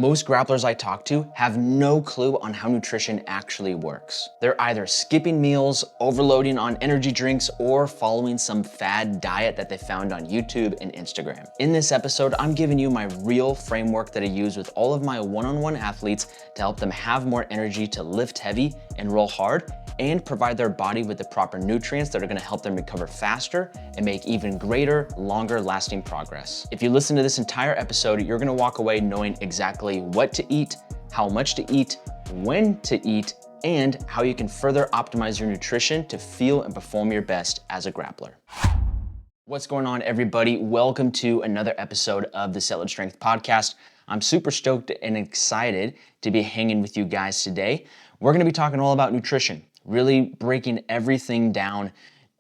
Most grapplers I talk to have no clue on how nutrition actually works. They're either skipping meals, overloading on energy drinks, or following some fad diet that they found on YouTube and Instagram. In this episode, I'm giving you my real framework that I use with all of my one-on-one athletes to help them have more energy to lift heavy and roll hard, and provide their body with the proper nutrients that are gonna help them recover faster and make even greater, longer lasting progress. If you listen to this entire episode, you're gonna walk away knowing exactly what to eat, how much to eat, when to eat, and how you can further optimize your nutrition to feel and perform your best as a grappler. What's going on, everybody? Welcome to another episode of the Settlage Strength Podcast. I'm super stoked and excited to be hanging with you guys today. We're gonna be talking all about nutrition, really breaking everything down.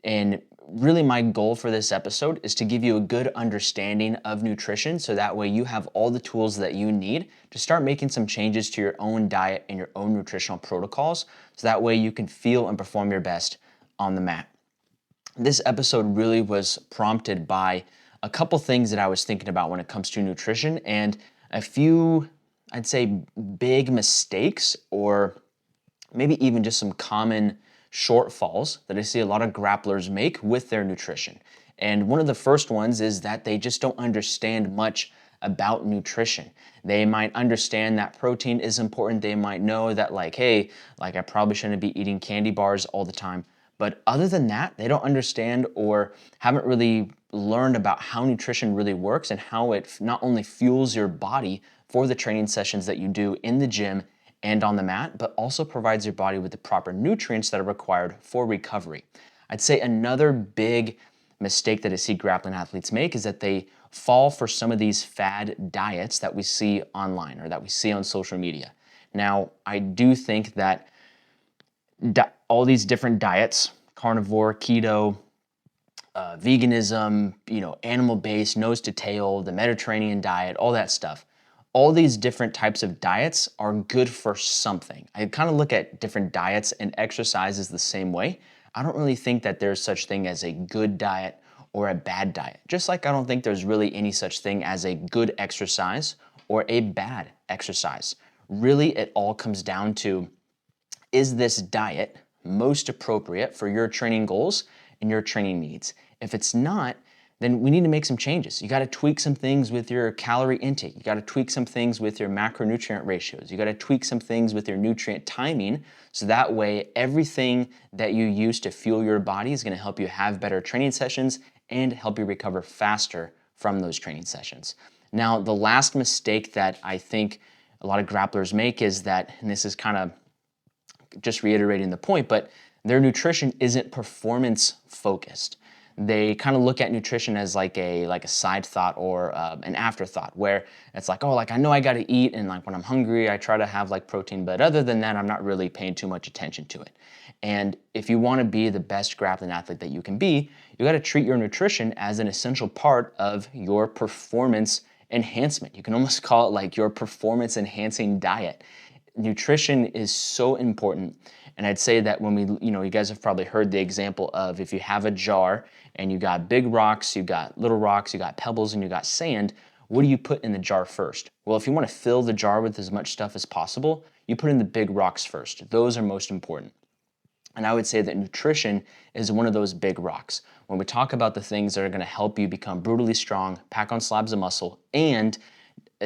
And really my goal for this episode is to give you a good understanding of nutrition so that way you have all the tools that you need to start making some changes to your own diet and your own nutritional protocols so that way you can feel and perform your best on the mat. This episode really was prompted by a couple things that I was thinking about when it comes to nutrition and a few, I'd say, big mistakes or maybe even just some common shortfalls that I see a lot of grapplers make with their nutrition. And one of the first ones is that they just don't understand much about nutrition. They might understand that protein is important. They might know that hey, I probably shouldn't be eating candy bars all the time. But other than that, they don't understand or haven't really learned about how nutrition really works and how it not only fuels your body for the training sessions that you do in the gym and on the mat, but also provides your body with the proper nutrients that are required for recovery. I'd say another big mistake that I see grappling athletes make is that they fall for some of these fad diets that we see online or that we see on social media. Now, I do think that all these different diets, carnivore, keto, veganism, animal-based, nose to tail, the Mediterranean diet, all that stuff, all these different types of diets are good for something. I kind of look at different diets and exercises the same way. I don't really think that there's such thing as a good diet or a bad diet. Just like I don't think there's really any such thing as a good exercise or a bad exercise. Really, it all comes down to, is this diet most appropriate for your training goals and your training needs? If it's not, then we need to make some changes. You gotta tweak some things with your calorie intake. You gotta tweak some things with your macronutrient ratios. You gotta tweak some things with your nutrient timing so that way everything that you use to fuel your body is gonna help you have better training sessions and help you recover faster from those training sessions. Now, the last mistake that I think a lot of grapplers make is that, and this is kind of just reiterating the point, but their nutrition isn't performance focused. They kind of look at nutrition as like a side thought or an afterthought where it's I know I got to eat and when I'm hungry I try to have protein, but other than that I'm not really paying too much attention to it. And if you want to be the best grappling athlete that you can be, you got to treat your nutrition as an essential part of your performance enhancement. You can almost call it your performance enhancing diet. Nutrition is so important. And I'd say that when you guys have probably heard the example of if you have a jar and you got big rocks, you got little rocks, you got pebbles, and you got sand, what do you put in the jar first? Well, if you want to fill the jar with as much stuff as possible, you put in the big rocks first. Those are most important. And I would say that nutrition is one of those big rocks. When we talk about the things that are going to help you become brutally strong, pack on slabs of muscle, and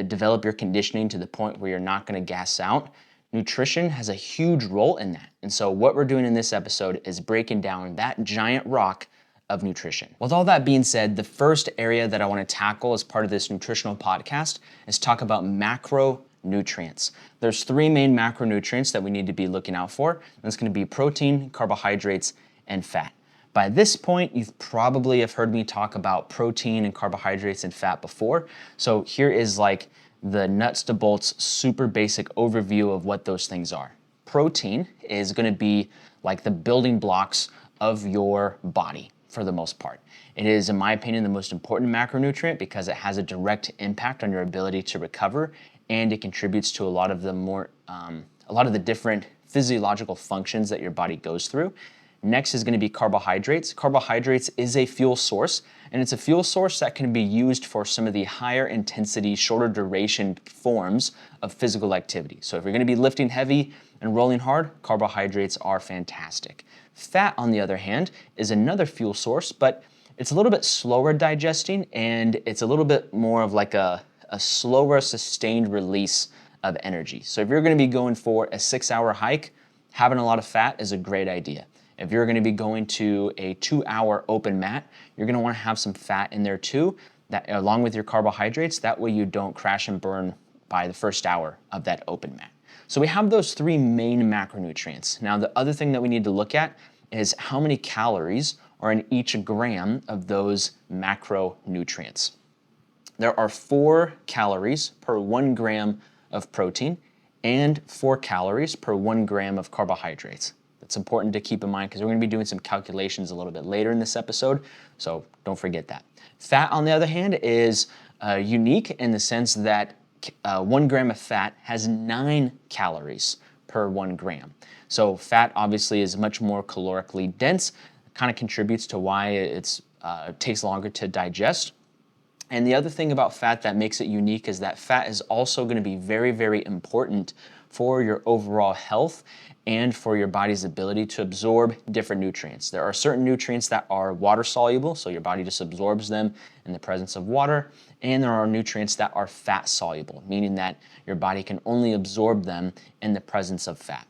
develop your conditioning to the point where you're not going to gas out, nutrition has a huge role in that. And so what we're doing in this episode is breaking down that giant rock of nutrition. With all that being said, the first area that I want to tackle as part of this nutritional podcast is talk about macronutrients. There's three main macronutrients that we need to be looking out for. That's going to be protein, carbohydrates, and fat. By this point, you probably have heard me talk about protein and carbohydrates and fat before. So here is the nuts to bolts, super basic overview of what those things are. Protein is going to be the building blocks of your body for the most part. It is, in my opinion, the most important macronutrient because it has a direct impact on your ability to recover, and it contributes to a lot of the different physiological functions that your body goes through. Next is going to be carbohydrates. Carbohydrates is a fuel source, and it's a fuel source that can be used for some of the higher intensity, shorter duration forms of physical activity. So if you're going to be lifting heavy and rolling hard, carbohydrates are fantastic. Fat, on the other hand, is another fuel source, but it's a little bit slower digesting, and it's a little bit more of like a slower, sustained release of energy. So if you're going to be going for a 6-hour hike, having a lot of fat is a great idea. If you're going to be going to a 2-hour open mat, you're going to want to have some fat in there too, that along with your carbohydrates. That way you don't crash and burn by the first hour of that open mat. So we have those 3 main macronutrients. Now the other thing that we need to look at is how many calories are in each gram of those macronutrients. There are 4 calories per 1 gram of protein and 4 calories per 1 gram of carbohydrates. That's important to keep in mind because we're going to be doing some calculations a little bit later in this episode, so don't forget that. Fat, on the other hand, is unique in the sense that 1 gram of fat has 9 calories per 1 gram. So fat obviously is much more calorically dense, kind of contributes to why it takes longer to digest. And the other thing about fat that makes it unique is that fat is also going to be very, very important for your overall health and for your body's ability to absorb different nutrients. There are certain nutrients that are water soluble, so your body just absorbs them in the presence of water, and there are nutrients that are fat soluble, meaning that your body can only absorb them in the presence of fat.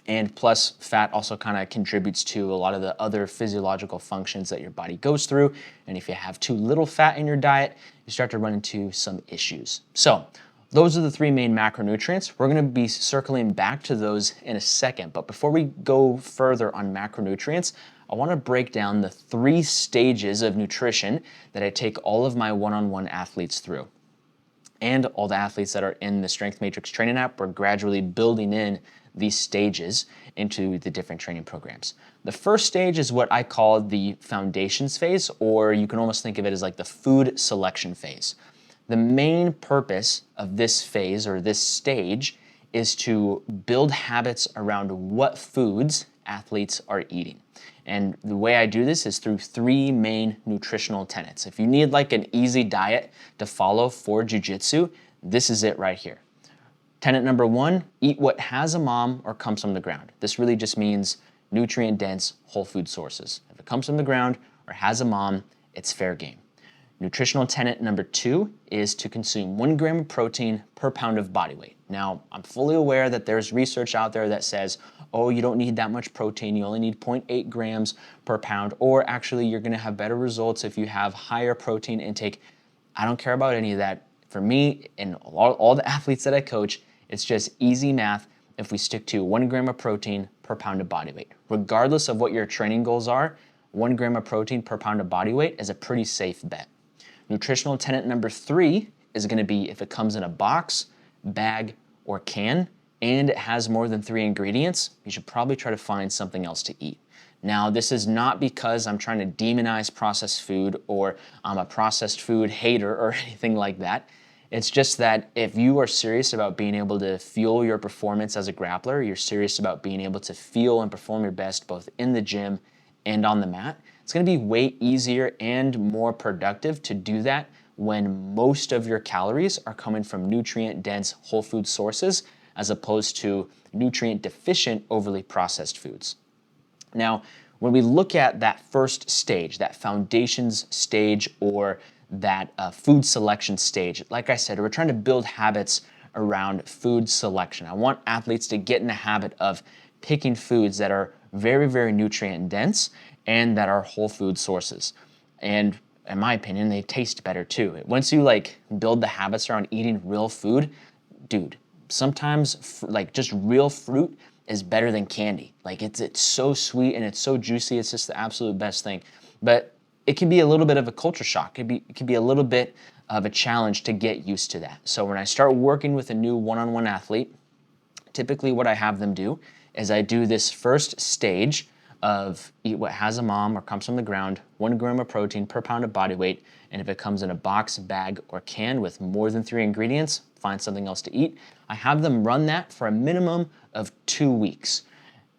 And plus, fat also kind of contributes to a lot of the other physiological functions that your body goes through. And if you have too little fat in your diet, you start to run into some issues. So those are the 3 main macronutrients. We're going to be circling back to those in a second. But before we go further on macronutrients, I want to break down the 3 stages of nutrition that I take all of my one-on-one athletes through. And all the athletes that are in the Strength Matrix training app, we're gradually building in these stages into the different training programs. The first stage is what I call the foundations phase, or you can almost think of it as like the food selection phase. The main purpose of this phase or this stage is to build habits around what foods athletes are eating. And the way I do this is through 3 main nutritional tenets. If you need like an easy diet to follow for jiu-jitsu, this is it right here. Tenet number 1, eat what has a mom or comes from the ground. This really just means nutrient-dense whole food sources. If it comes from the ground or has a mom, it's fair game. Nutritional tenet number 2 is to consume 1 gram of protein per pound of body weight. Now, I'm fully aware that there's research out there that says, oh, you don't need that much protein, you only need 0.8 grams per pound, or actually you're gonna have better results if you have higher protein intake. I don't care about any of that. For me and all the athletes that I coach, it's just easy math if we stick to 1 gram of protein per pound of body weight. Regardless of what your training goals are, 1 gram of protein per pound of body weight is a pretty safe bet. Nutritional tenet number 3 is going to be if it comes in a box, bag, or can, and it has more than 3 ingredients, you should probably try to find something else to eat. Now, this is not because I'm trying to demonize processed food or I'm a processed food hater or anything like that. It's just that if you are serious about being able to fuel your performance as a grappler, you're serious about being able to feel and perform your best both in the gym and on the mat, it's going to be way easier and more productive to do that when most of your calories are coming from nutrient-dense whole food sources as opposed to nutrient-deficient, overly processed foods. Now, when we look at that first stage, that foundations stage or that food selection stage, like I said, we're trying to build habits around food selection. I want athletes to get in the habit of picking foods that are very, very nutrient dense and that are whole food sources. And in my opinion, they taste better too. Once you build the habits around eating real food, dude, sometimes just real fruit is better than candy. It's so sweet and it's so juicy. It's just the absolute best thing. But it can be a little bit of a culture shock. It can be a little bit of a challenge to get used to that. So when I start working with a new one-on-one athlete, typically what I have them do is I do this first stage of eat what has a mom or comes from the ground, 1 gram of protein per pound of body weight, and if it comes in a box, bag, or can with more than 3 ingredients, find something else to eat. I have them run that for a minimum of 2 weeks.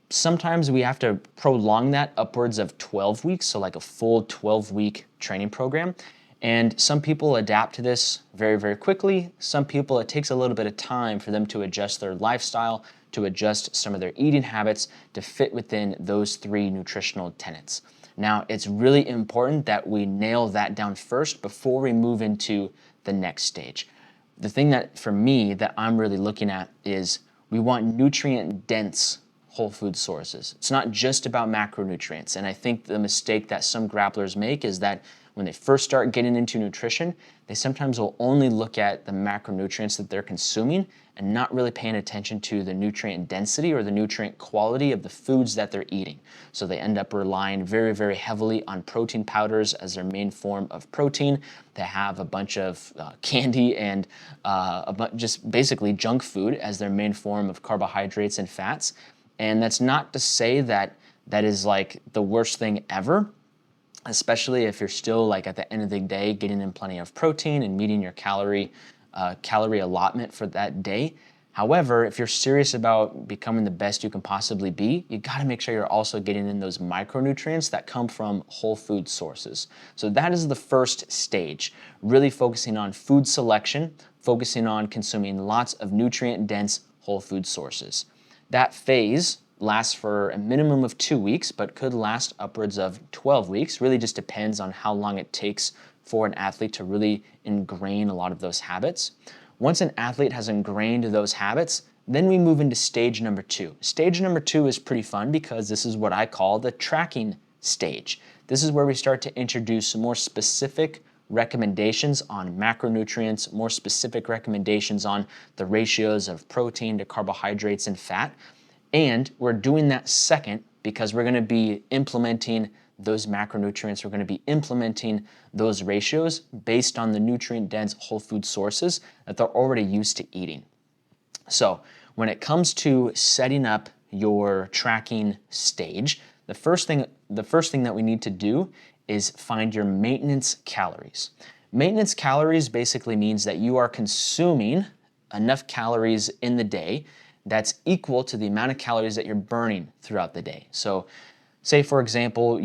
Sometimes we have to prolong that upwards of 12 weeks, so like a full 12-week training program. And some people adapt to this very, very quickly. Some people, it takes a little bit of time for them to adjust their lifestyle, to adjust some of their eating habits to fit within those 3 nutritional tenets. Now, it's really important that we nail that down first before we move into the next stage. The thing that, for me, that I'm really looking at is we want nutrient-dense whole food sources. It's not just about macronutrients. And I think the mistake that some grapplers make is that when they first start getting into nutrition, they sometimes will only look at the macronutrients that they're consuming and not really paying attention to the nutrient density or the nutrient quality of the foods that they're eating. So they end up relying very, very heavily on protein powders as their main form of protein. They have a bunch of candy and just basically junk food as their main form of carbohydrates and fats. And that's not to say that that is like the worst thing ever, especially if you're still like at the end of the day getting in plenty of protein and meeting your calorie allotment for that day. However, if you're serious about becoming the best you can possibly be, you gotta make sure you're also getting in those micronutrients that come from whole food sources. So that is the first stage, really focusing on food selection, focusing on consuming lots of nutrient-dense whole food sources. That phase lasts for a minimum of 2 weeks, but could last upwards of 12 weeks. Really just depends on how long it takes for an athlete to really ingrain a lot of those habits. Once an athlete has ingrained those habits, then we move into stage number 2. Stage number 2 is pretty fun because this is what I call the tracking stage. This is where we start to introduce more specific recommendations on macronutrients, more specific recommendations on the ratios of protein to carbohydrates and fat. And we're doing that second because we're going to be implementing those macronutrients. We're going to be implementing those ratios based on the nutrient-dense whole food sources that they're already used to eating. So when it comes to setting up your tracking stage, the first thing that we need to do is find your maintenance calories. Maintenance calories basically means that you are consuming enough calories in the day that's equal to the amount of calories that you're burning throughout the day. So say, for example,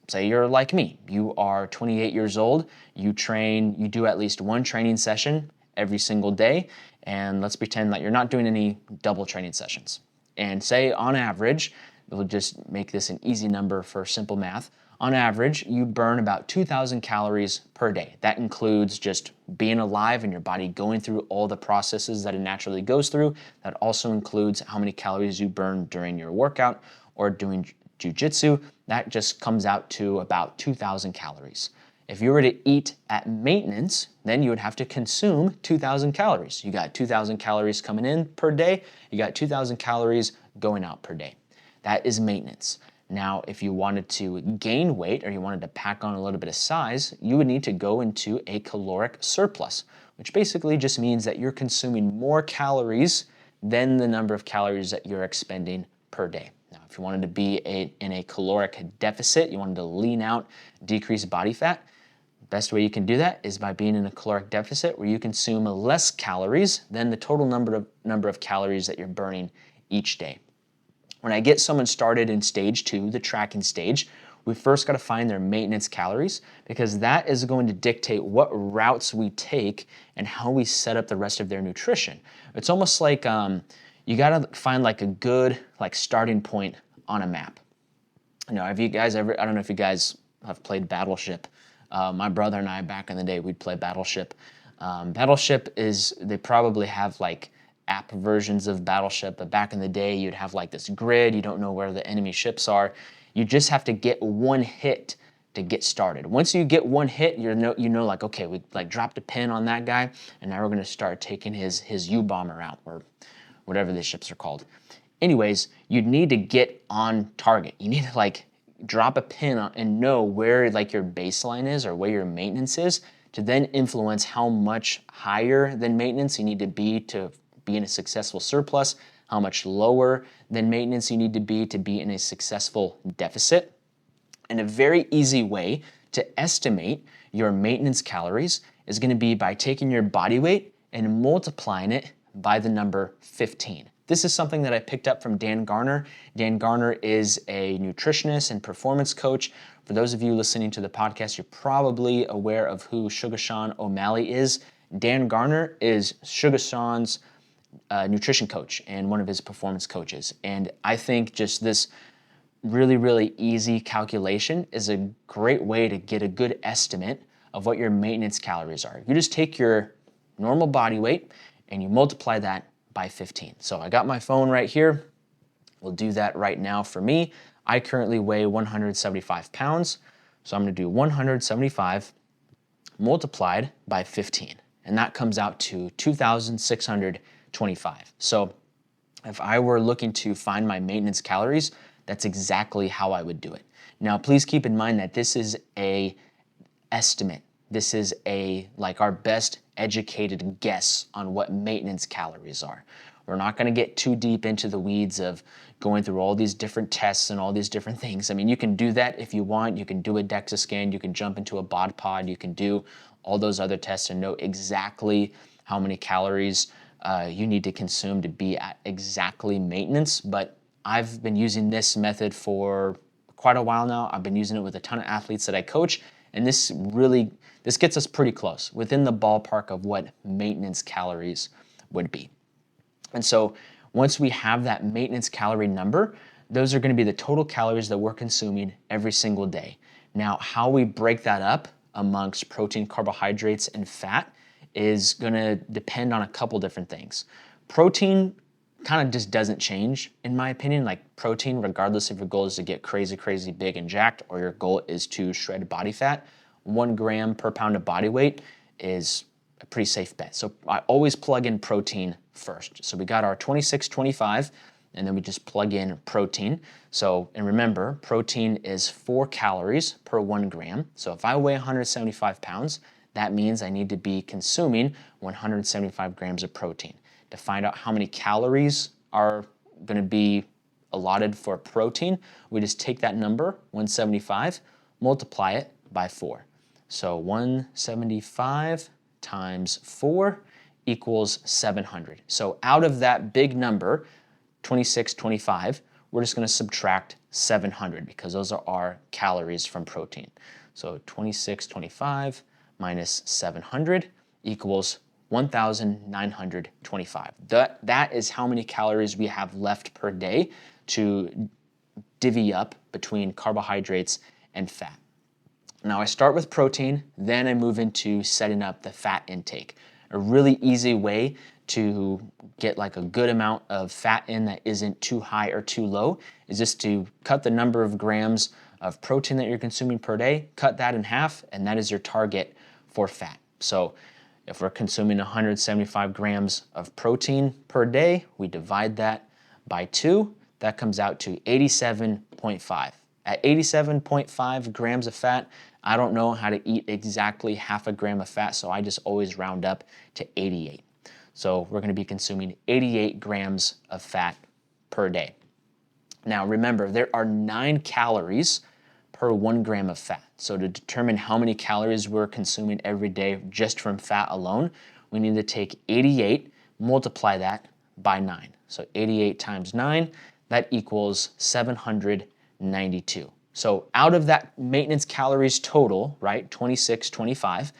say you're like me. You are 28 years old, you do at least one training session every single day, and let's pretend that you're not doing any double training sessions. And say on average, we'll just make this an easy number for simple math. On average, you burn about 2,000 calories per day. That includes just being alive and your body going through all the processes that it naturally goes through. That also includes how many calories you burn during your workout or doing jiu-jitsu. That just comes out to about 2,000 calories. If you were to eat at maintenance, then you would have to consume 2,000 calories. You got 2,000 calories coming in per day, you got 2,000 calories going out per day. That is maintenance. Now, if you wanted to gain weight or you wanted to pack on a little bit of size, you would need to go into a caloric surplus, which basically just means that you're consuming more calories than the number of calories that you're expending per day. Now, if you wanted to be in a caloric deficit, you wanted to lean out, decrease body fat, the best way you can do that is by being in a caloric deficit where you consume less calories than the total number of calories that you're burning each day. When I get someone started in stage 2, the tracking stage, we first got to find their maintenance calories because that is going to dictate what routes we take and how we set up the rest of their nutrition. It's almost like you got to find like a good starting point on a map. Have you guys ever, I don't know if you guys have played Battleship. My brother and I back in the day, we'd play Battleship. Battleship they probably have like app versions of Battleship, but back in the day, you'd have like this grid. You don't know where the enemy ships are. You just have to get one hit to get started. Once you get one hit, you know like, okay, we like dropped a pin on that guy, and now we're gonna start taking his U-bomber out, or whatever the ships are called. Anyways, you need to get on target. You need to like drop a pin on and know where like your baseline is or where your maintenance is to then influence how much higher than maintenance you need to be in a successful surplus, how much lower than maintenance you need to be in a successful deficit. And a very easy way to estimate your maintenance calories is going to be by taking your body weight and multiplying it by the number 15. This is something that I picked up from Dan Garner. Dan Garner is a nutritionist and performance coach. For those of you listening to the podcast, you're probably aware of who Sugar Sean O'Malley is. Dan Garner is Sugar Sean's nutrition coach and one of his performance coaches. And I think just this really, really easy calculation is a great way to get a good estimate of what your maintenance calories are. You just take your normal body weight and you multiply that by 15. So I got my phone right here. We'll do that right now for me. I currently weigh 175 pounds. So I'm gonna do 175 multiplied by 15. And that comes out to 2,625. So if I were looking to find my maintenance calories, that's exactly how I would do it. Now, please keep in mind that this is a estimate. This is like our best educated guess on what maintenance calories are. We're not gonna get too deep into the weeds of going through all these different tests and all these different things. I mean, you can do that if you want. You can do a DEXA scan, you can jump into a bod pod, you can do all those other tests and know exactly how many calories you need to consume to be at exactly maintenance. But I've been using this method for quite a while now. I've been using it with a ton of athletes that I coach, and this gets us pretty close, within the ballpark of what maintenance calories would be. And so once we have that maintenance calorie number, those are gonna be the total calories that we're consuming every single day. Now, how we break that up amongst protein, carbohydrates, and fat is gonna depend on a couple different things. Protein kind of just doesn't change, in my opinion. Like protein, regardless if your goal is to get crazy, crazy big and jacked, or your goal is to shred body fat, 1 gram per pound of body weight is a pretty safe bet. So I always plug in protein first. So we got our 2625, and then we just plug in protein. So, and remember, protein is 4 calories per 1 gram. So if I weigh 175 pounds, that means I need to be consuming 175 grams of protein. To find out how many calories are gonna be allotted for protein, we just take that number, 175, multiply it by 4. So 175 times 4 equals 700. So out of that big number, 2625, we're just gonna subtract 700 because those are our calories from protein. So 2625 minus 700 equals 1,925. That is how many calories we have left per day to divvy up between carbohydrates and fat. Now I start with protein, then I move into setting up the fat intake. A really easy way to get like a good amount of fat in that isn't too high or too low is just to cut the number of grams of protein that you're consuming per day, cut that in half, and that is your target for fat. So if we're consuming 175 grams of protein per day, we divide that by 2, that comes out to 87.5. At 87.5 grams of fat, I don't know how to eat exactly half a gram of fat, so I just always round up to 88. So we're gonna be consuming 88 grams of fat per day. Now remember, there are 9 calories per 1 gram of fat. So to determine how many calories we're consuming every day just from fat alone, we need to take 88, multiply that by 9. So 88 times 9, that equals 792. So out of that maintenance calories total, right, 2625,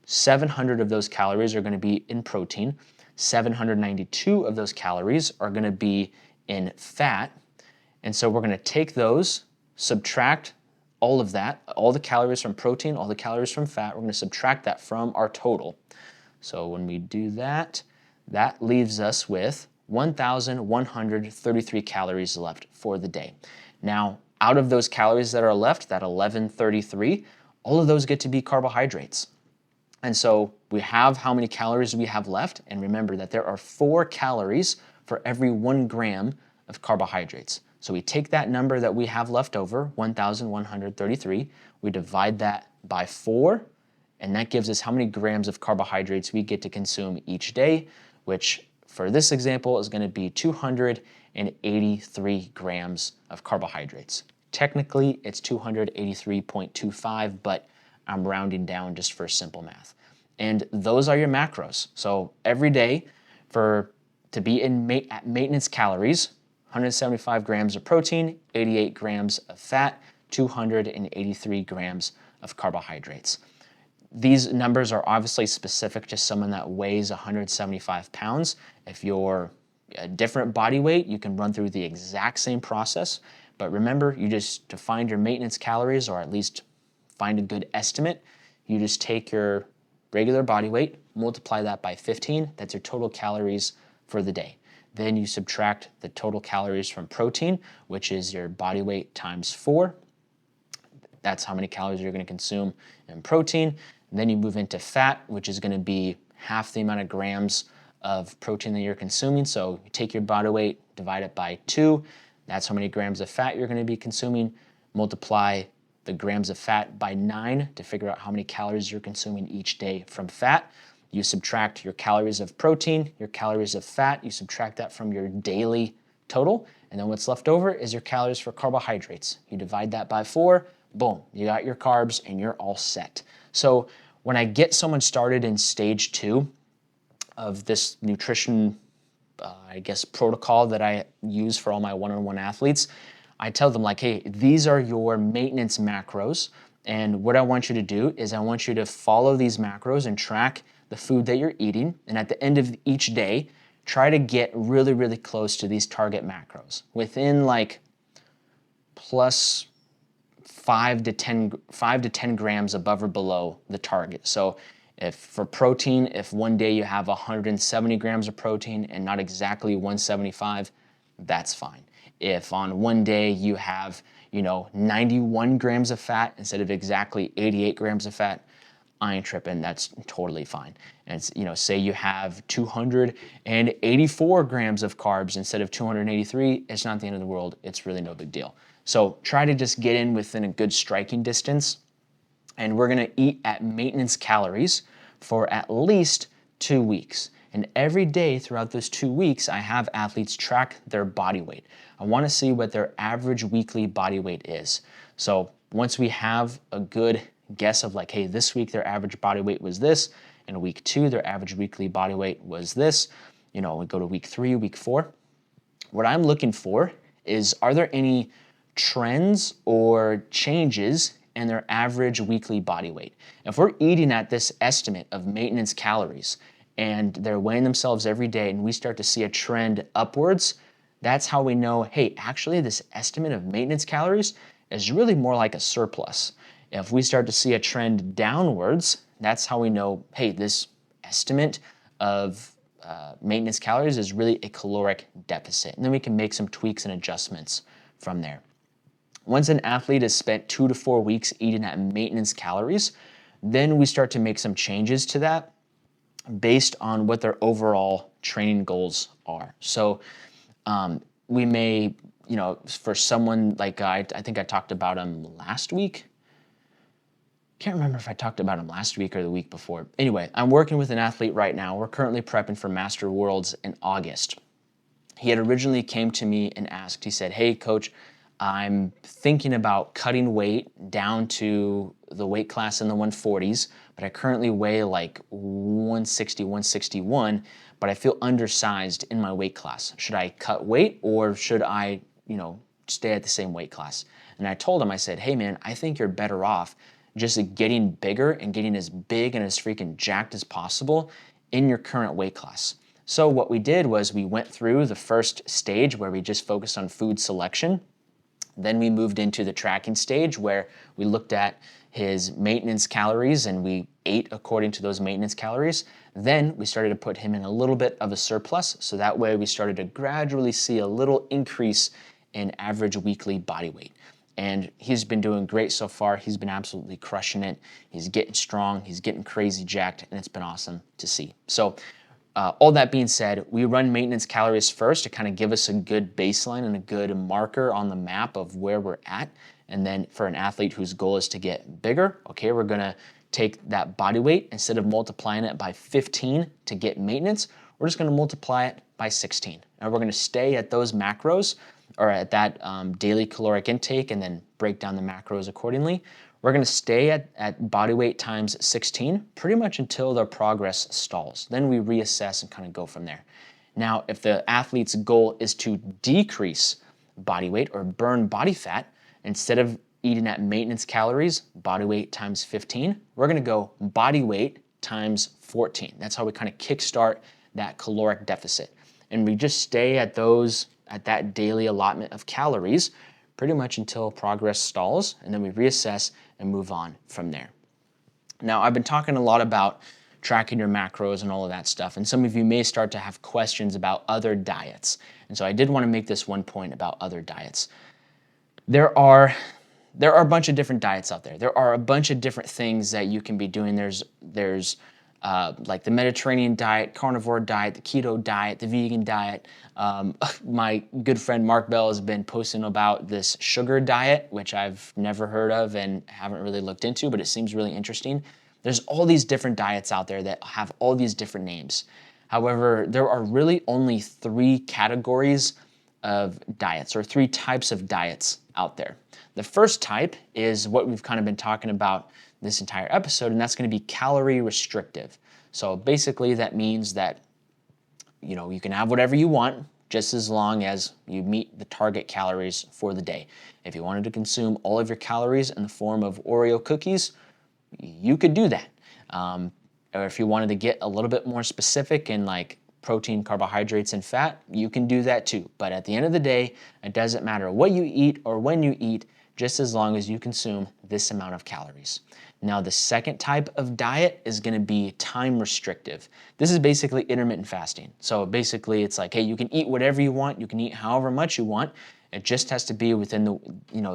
700 of those calories are gonna be in protein, 792 of those calories are gonna be in fat, and so we're gonna take those, subtract all of that, all the calories from protein, all the calories from fat, we're gonna subtract that from our total. So when we do that, that leaves us with 1,133 calories left for the day. Now, out of those calories that are left, that 1133, all of those get to be carbohydrates. And so we have how many calories we have left, and remember that there are 4 calories for every 1 gram of carbohydrates. So we take that number that we have left over, 1,133, we divide that by 4, and that gives us how many grams of carbohydrates we get to consume each day, which for this example is gonna be 283 grams of carbohydrates. Technically, it's 283.25, but I'm rounding down just for simple math. And those are your macros. So every day for to be at maintenance calories, 175 grams of protein, 88 grams of fat, 283 grams of carbohydrates. These numbers are obviously specific to someone that weighs 175 pounds. If you're a different body weight, you can run through the exact same process. But remember, to find your maintenance calories, or at least find a good estimate, you just take your regular body weight, multiply that by 15, that's your total calories for the day. Then you subtract the total calories from protein, which is your body weight times 4. That's how many calories you're going to consume in protein. And then you move into fat, which is going to be half the amount of grams of protein that you're consuming. So you take your body weight, divide it by 2. That's how many grams of fat you're going to be consuming. Multiply the grams of fat by 9 to figure out how many calories you're consuming each day from fat. You subtract your calories of protein, your calories of fat, you subtract that from your daily total, and then what's left over is your calories for carbohydrates. You divide that by 4, boom, you got your carbs and you're all set. So when I get someone started in stage 2 of this nutrition, protocol that I use for all my one-on-one athletes, I tell them like, hey, these are your maintenance macros. And what I want you to do is I want you to follow these macros and track the food that you're eating. And at the end of each day, try to get really, really close to these target macros within like plus 5 to 10 grams above or below the target. So if for protein, if one day you have 170 grams of protein and not exactly 175, that's fine. If on one day you have, 91 grams of fat instead of exactly 88 grams of fat, I ain't tripping, that's totally fine. And it's, say you have 284 grams of carbs instead of 283, it's not the end of the world, it's really no big deal. So try to just get in within a good striking distance, and we're gonna eat at maintenance calories for at least 2 weeks. And every day throughout those 2 weeks, I have athletes track their body weight. I wanna see what their average weekly body weight is. So once we have a good guess of like, hey, this week their average body weight was this, and week 2 their average weekly body weight was this, we go to week 3, week 4. What I'm looking for is, are there any trends or changes in their average weekly body weight? If we're eating at this estimate of maintenance calories and they're weighing themselves every day and we start to see a trend upwards, that's how we know, hey, actually this estimate of maintenance calories is really more like a surplus. If we start to see a trend downwards, that's how we know, hey, this estimate of maintenance calories is really a caloric deficit. And then we can make some tweaks and adjustments from there. Once an athlete has spent 2 to 4 weeks eating at maintenance calories, then we start to make some changes to that based on what their overall training goals are. So we may, for someone like I think I talked about him last week. Can't remember if I talked about him last week or the week before. Anyway, I'm working with an athlete right now. We're currently prepping for Master Worlds in August. He had originally came to me and asked, he said, hey, coach, I'm thinking about cutting weight down to the weight class in the 140s, but I currently weigh like 160, 161, but I feel undersized in my weight class. Should I cut weight or should I, stay at the same weight class? And I told him, I said, hey man, I think you're better off just getting bigger and getting as big and as freaking jacked as possible in your current weight class. So what we did was we went through the first stage where we just focused on food selection. Then we moved into the tracking stage where we looked at his maintenance calories and we ate according to those maintenance calories. Then we started to put him in a little bit of a surplus. So that way we started to gradually see a little increase in average weekly body weight. And he's been doing great so far. He's been absolutely crushing it. He's getting strong, he's getting crazy jacked, and it's been awesome to see. So all that being said, we run maintenance calories first to kind of give us a good baseline and a good marker on the map of where we're at. And then for an athlete whose goal is to get bigger, okay, we're gonna take that body weight, instead of multiplying it by 15 to get maintenance, we're just gonna multiply it by 16. And we're gonna stay at those macros, or at that daily caloric intake, and then break down the macros accordingly. We're gonna stay at body weight times 16 pretty much until their progress stalls. Then we reassess and kind of go from there. Now, if the athlete's goal is to decrease body weight or burn body fat, instead of eating at maintenance calories, body weight times 15, we're gonna go body weight times 14. That's how we kind of kickstart that caloric deficit. And we just stay at that daily allotment of calories pretty much until progress stalls, and then we reassess and move on from there. Now, I've been talking a lot about tracking your macros and all of that stuff, and some of you may start to have questions about other diets. And so I did want to make this one point about other diets. There are a bunch of different diets out there. There are a bunch of different things that you can be doing. There's like the Mediterranean diet, carnivore diet, the keto diet, the vegan diet. My good friend Mark Bell has been posting about this sugar diet, which I've never heard of and haven't really looked into, but it seems really interesting. There's all these different diets out there that have all these different names. However, there are really only 3 categories of diets, or 3 types of diets out there. The first type is what we've kind of been talking about this entire episode, and that's going to be calorie restrictive. So basically that means that you can have whatever you want just as long as you meet the target calories for the day. If you wanted to consume all of your calories in the form of Oreo cookies, you could do that. Or if you wanted to get a little bit more specific in like protein, carbohydrates, and fat, you can do that too. But at the end of the day, it doesn't matter what you eat or when you eat, just as long as you consume this amount of calories. Now, the second type of diet is going to be time restrictive. This is basically intermittent fasting. So basically it's like, hey, you can eat whatever you want, you can eat however much you want. It just has to be within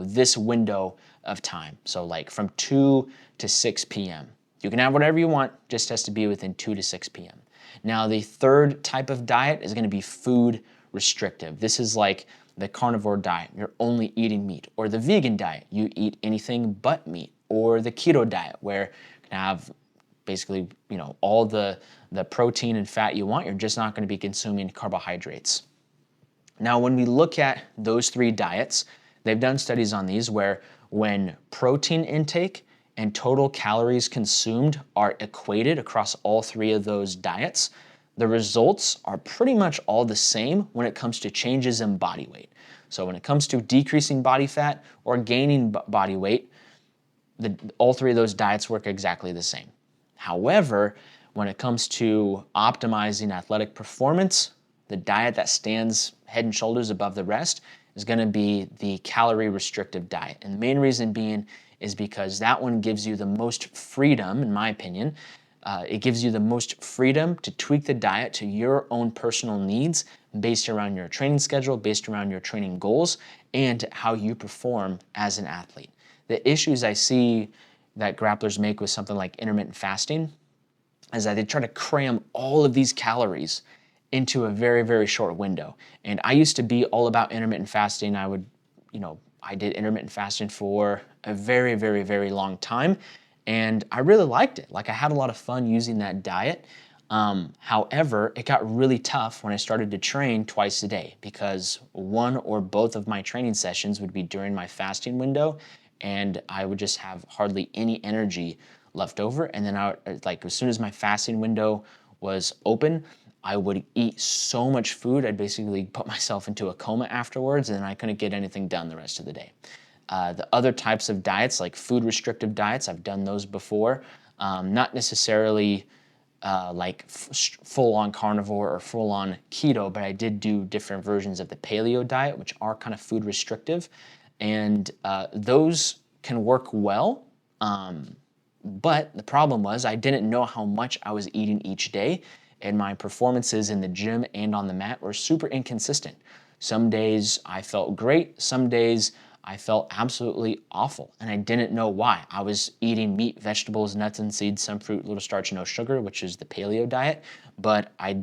this window of time. So like from 2 to 6 p.m. You can have whatever you want, just has to be within 2 to 6 p.m. Now, the third type of diet is going to be food restrictive. This is like the carnivore diet, you're only eating meat, or the vegan diet, you eat anything but meat, or the keto diet, where you can have basically all the protein and fat you want, you're just not going to be consuming carbohydrates. Now, when we look at those 3 diets, they've done studies on these where when protein intake and total calories consumed are equated across all 3 of those diets, the results are pretty much all the same when it comes to changes in body weight. So when it comes to decreasing body fat or gaining body weight, all 3 of those diets work exactly the same. However, when it comes to optimizing athletic performance, the diet that stands head and shoulders above the rest is going to be the calorie restrictive diet. And the main reason being is because that one gives you the most freedom, in my opinion. It gives you the most freedom to tweak the diet to your own personal needs based around your training schedule, based around your training goals, and how you perform as an athlete. The issues I see that grapplers make with something like intermittent fasting is that they try to cram all of these calories into a very, very short window. And I used to be all about intermittent fasting. I did intermittent fasting for a very, very, very long time. And I really liked it. Like, I had a lot of fun using that diet. However, it got really tough when I started to train twice a day, because one or both of my training sessions would be during my fasting window, and I would just have hardly any energy left over. And then as soon as my fasting window was open, I would eat so much food, I'd basically put myself into a coma afterwards, and I couldn't get anything done the rest of the day. The other types of diets, like food restrictive diets, I've done those before. Not necessarily full-on carnivore or full-on keto, but I did do different versions of the paleo diet, which are kind of food restrictive. And those can work well, but the problem was I didn't know how much I was eating each day, and my performances in the gym and on the mat were super inconsistent. Some days I felt great, some days I felt absolutely awful, and I didn't know why. I was eating meat, vegetables, nuts and seeds, some fruit, little starch, no sugar, which is the paleo diet, but I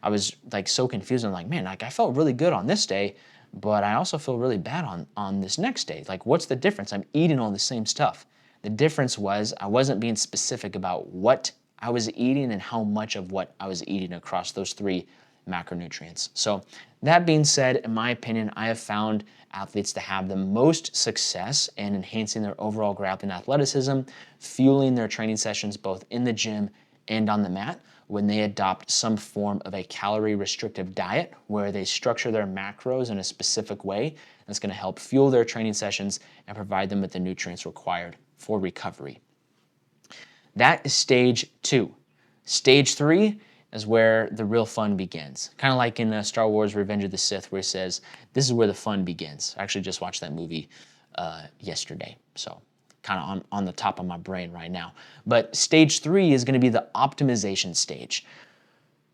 was like so confused. I'm like, man, like I felt really good on this day, but I also feel really bad on this next day. Like, what's the difference? I'm eating all the same stuff. The difference was I wasn't being specific about what I was eating and how much of what I was eating across those 3 macronutrients. So that being said, in my opinion, I have found athletes to have the most success in enhancing their overall grappling athleticism, fueling their training sessions both in the gym and on the mat, when they adopt some form of a calorie restrictive diet where they structure their macros in a specific way that's going to help fuel their training sessions and provide them with the nutrients required for recovery. That is stage 2. Stage 3 is where the real fun begins. Kind of like in Star Wars Revenge of the Sith, where it says, this is where the fun begins. I actually just watched that movie yesterday, so kind of on the top of my brain right now. But stage 3 is going to be the optimization stage.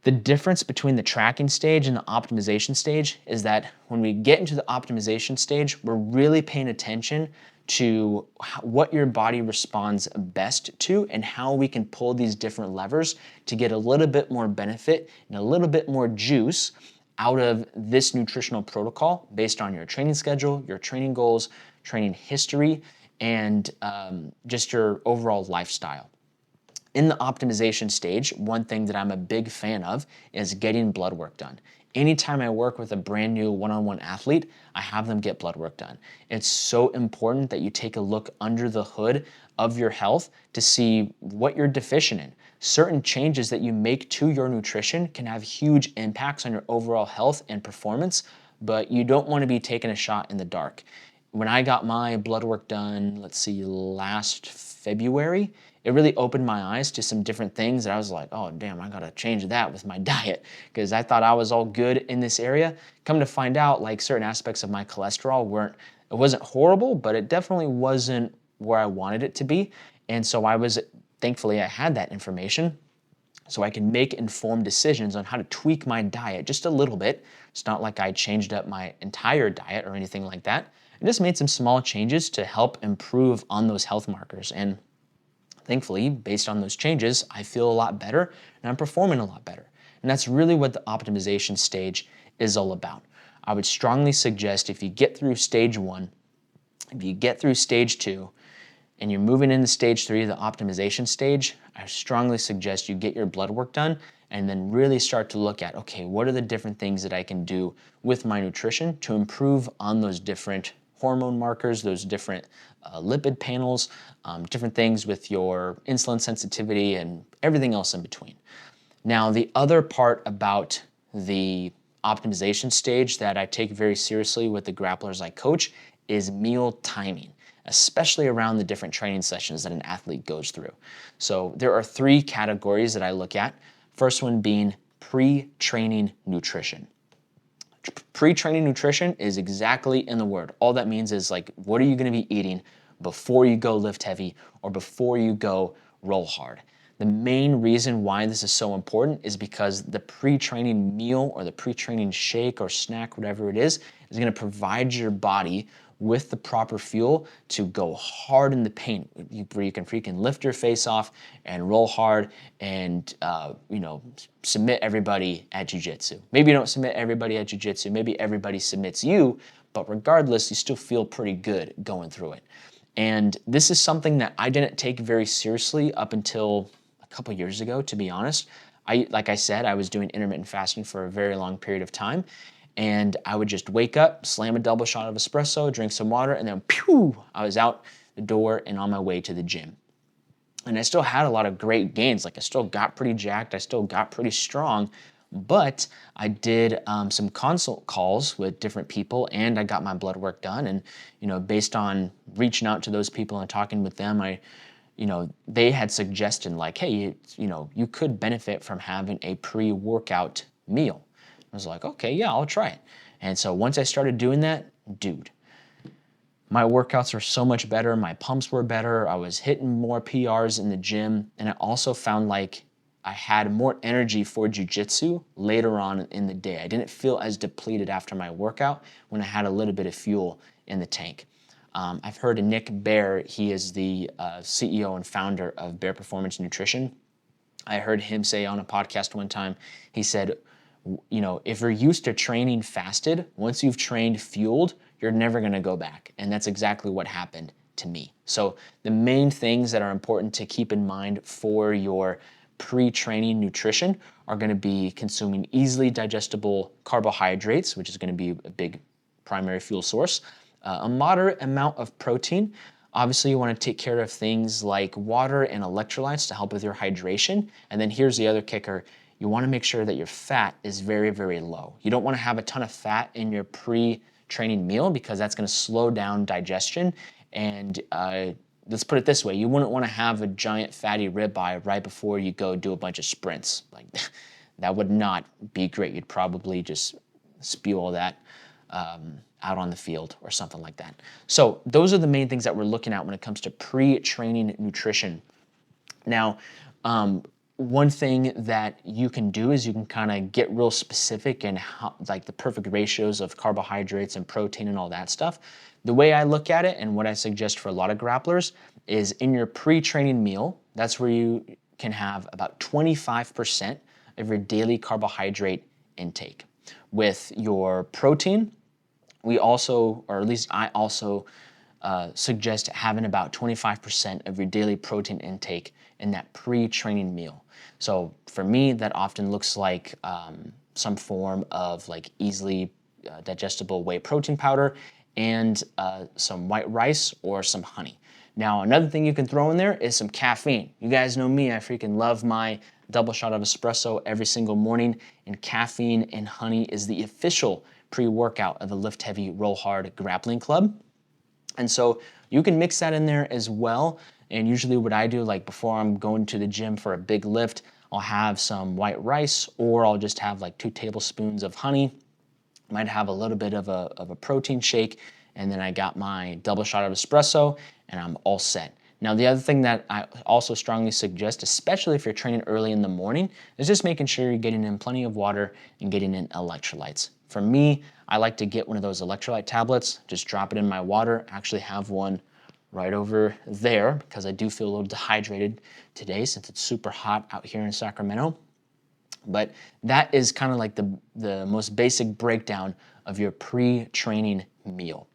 The difference between the tracking stage and the optimization stage is that when we get into the optimization stage, we're really paying attention to what your body responds best to and how we can pull these different levers to get a little bit more benefit and a little bit more juice out of this nutritional protocol based on your training schedule, your training goals, training history, and just your overall lifestyle. In the optimization stage, one thing that I'm a big fan of is getting blood work done. Anytime I work with a brand new one-on-one athlete, I have them get blood work done. It's so important that you take a look under the hood of your health to see what you're deficient in. Certain changes that you make to your nutrition can have huge impacts on your overall health and performance, but you don't want to be taking a shot in the dark. When I got my blood work done, last February, it really opened my eyes to some different things that I was like, oh damn, I gotta change that with my diet, because I thought I was all good in this area. Come to find out, like, certain aspects of my cholesterol it wasn't horrible, but it definitely wasn't where I wanted it to be. And so thankfully I had that information so I can make informed decisions on how to tweak my diet just a little bit. It's not like I changed up my entire diet or anything like that. I just made some small changes to help improve on those health markers. And thankfully, based on those changes, I feel a lot better and I'm performing a lot better. And that's really what the optimization stage is all about. I would strongly suggest if you get through stage 1, if you get through stage 2, and you're moving into stage 3, the optimization stage, I strongly suggest you get your blood work done and then really start to look at, okay, what are the different things that I can do with my nutrition to improve on those different hormone markers, those different lipid panels, different things with your insulin sensitivity and everything else in between. Now, the other part about the optimization stage that I take very seriously with the grapplers I coach is meal timing, especially around the different training sessions that an athlete goes through. So there are 3 categories that I look at. First one being pre-training nutrition. Pre-training nutrition is exactly in the word. All that means is, like, what are you going to be eating before you go lift heavy or before you go roll hard? The main reason why this is so important is because the pre-training meal or the pre-training shake or snack, whatever it is going to provide your body with the proper fuel to go hard in the paint, where you can freaking lift your face off and roll hard and submit everybody at jiu-jitsu. Maybe you don't submit everybody at jiu-jitsu, maybe everybody submits you, but regardless, you still feel pretty good going through it. And this is something that I didn't take very seriously up until a couple years ago, to be honest. Like I said, I was doing intermittent fasting for a very long period of time. And I would just wake up, slam a double shot of espresso, drink some water, and then pew, I was out the door and on my way to the gym. And I still had a lot of great gains. Like, I still got pretty jacked, I still got pretty strong, but I did some consult calls with different people and I got my blood work done. And, based on reaching out to those people and talking with them, they had suggested, like, hey, you could benefit from having a pre-workout meal. I was like, okay, yeah, I'll try it. And so once I started doing that, dude, my workouts were so much better. My pumps were better. I was hitting more PRs in the gym. And I also found like I had more energy for jiu-jitsu later on in the day. I didn't feel as depleted after my workout when I had a little bit of fuel in the tank. I've heard of Nick Bear. He is the CEO and founder of Bear Performance Nutrition. I heard him say on a podcast one time, he said, if you're used to training fasted, once you've trained fueled, you're never going to go back. And that's exactly what happened to me. So the main things that are important to keep in mind for your pre-training nutrition are going to be consuming easily digestible carbohydrates, which is going to be a big primary fuel source, a moderate amount of protein, Obviously, you want to take care of things like water and electrolytes to help with your hydration. And then here's the other kicker. You want to make sure that your fat is very, very low. You don't want to have a ton of fat in your pre-training meal because that's going to slow down digestion. And let's put it this way. You wouldn't want to have a giant fatty ribeye right before you go do a bunch of sprints. Like that would not be great. You'd probably just spew all that out on the field or something like that. So those are the main things that we're looking at when it comes to pre-training nutrition. Now, one thing that you can do is you can kind of get real specific in how, like the perfect ratios of carbohydrates and protein and all that stuff. The way I look at it and what I suggest for a lot of grapplers is in your pre-training meal, that's where you can have about 25% of your daily carbohydrate intake. With your protein, we also, or at least I also suggest having about 25% of your daily protein intake in that pre-training meal. So for me, that often looks like some form of like easily digestible whey protein powder and some white rice or some honey. Now, another thing you can throw in there is some caffeine. You guys know me, I freaking love my double shot of espresso every single morning, and caffeine and honey is the official pre-workout of the Lift Heavy Roll Hard Grappling Club. And so you can mix that in there as well. And usually what I do, like before I'm going to the gym for a big lift, I'll have some white rice, or I'll just have like 2 tablespoons of honey. Might have a little bit of a protein shake, and then I got my double shot of espresso, and I'm all set. Now, the other thing that I also strongly suggest, especially if you're training early in the morning, is just making sure you're getting in plenty of water and getting in electrolytes. For me, I like to get one of those electrolyte tablets, just drop it in my water. I actually have one right over there because I do feel a little dehydrated today since it's super hot out here in Sacramento. But that is kind of like the most basic breakdown of your pre-training meal.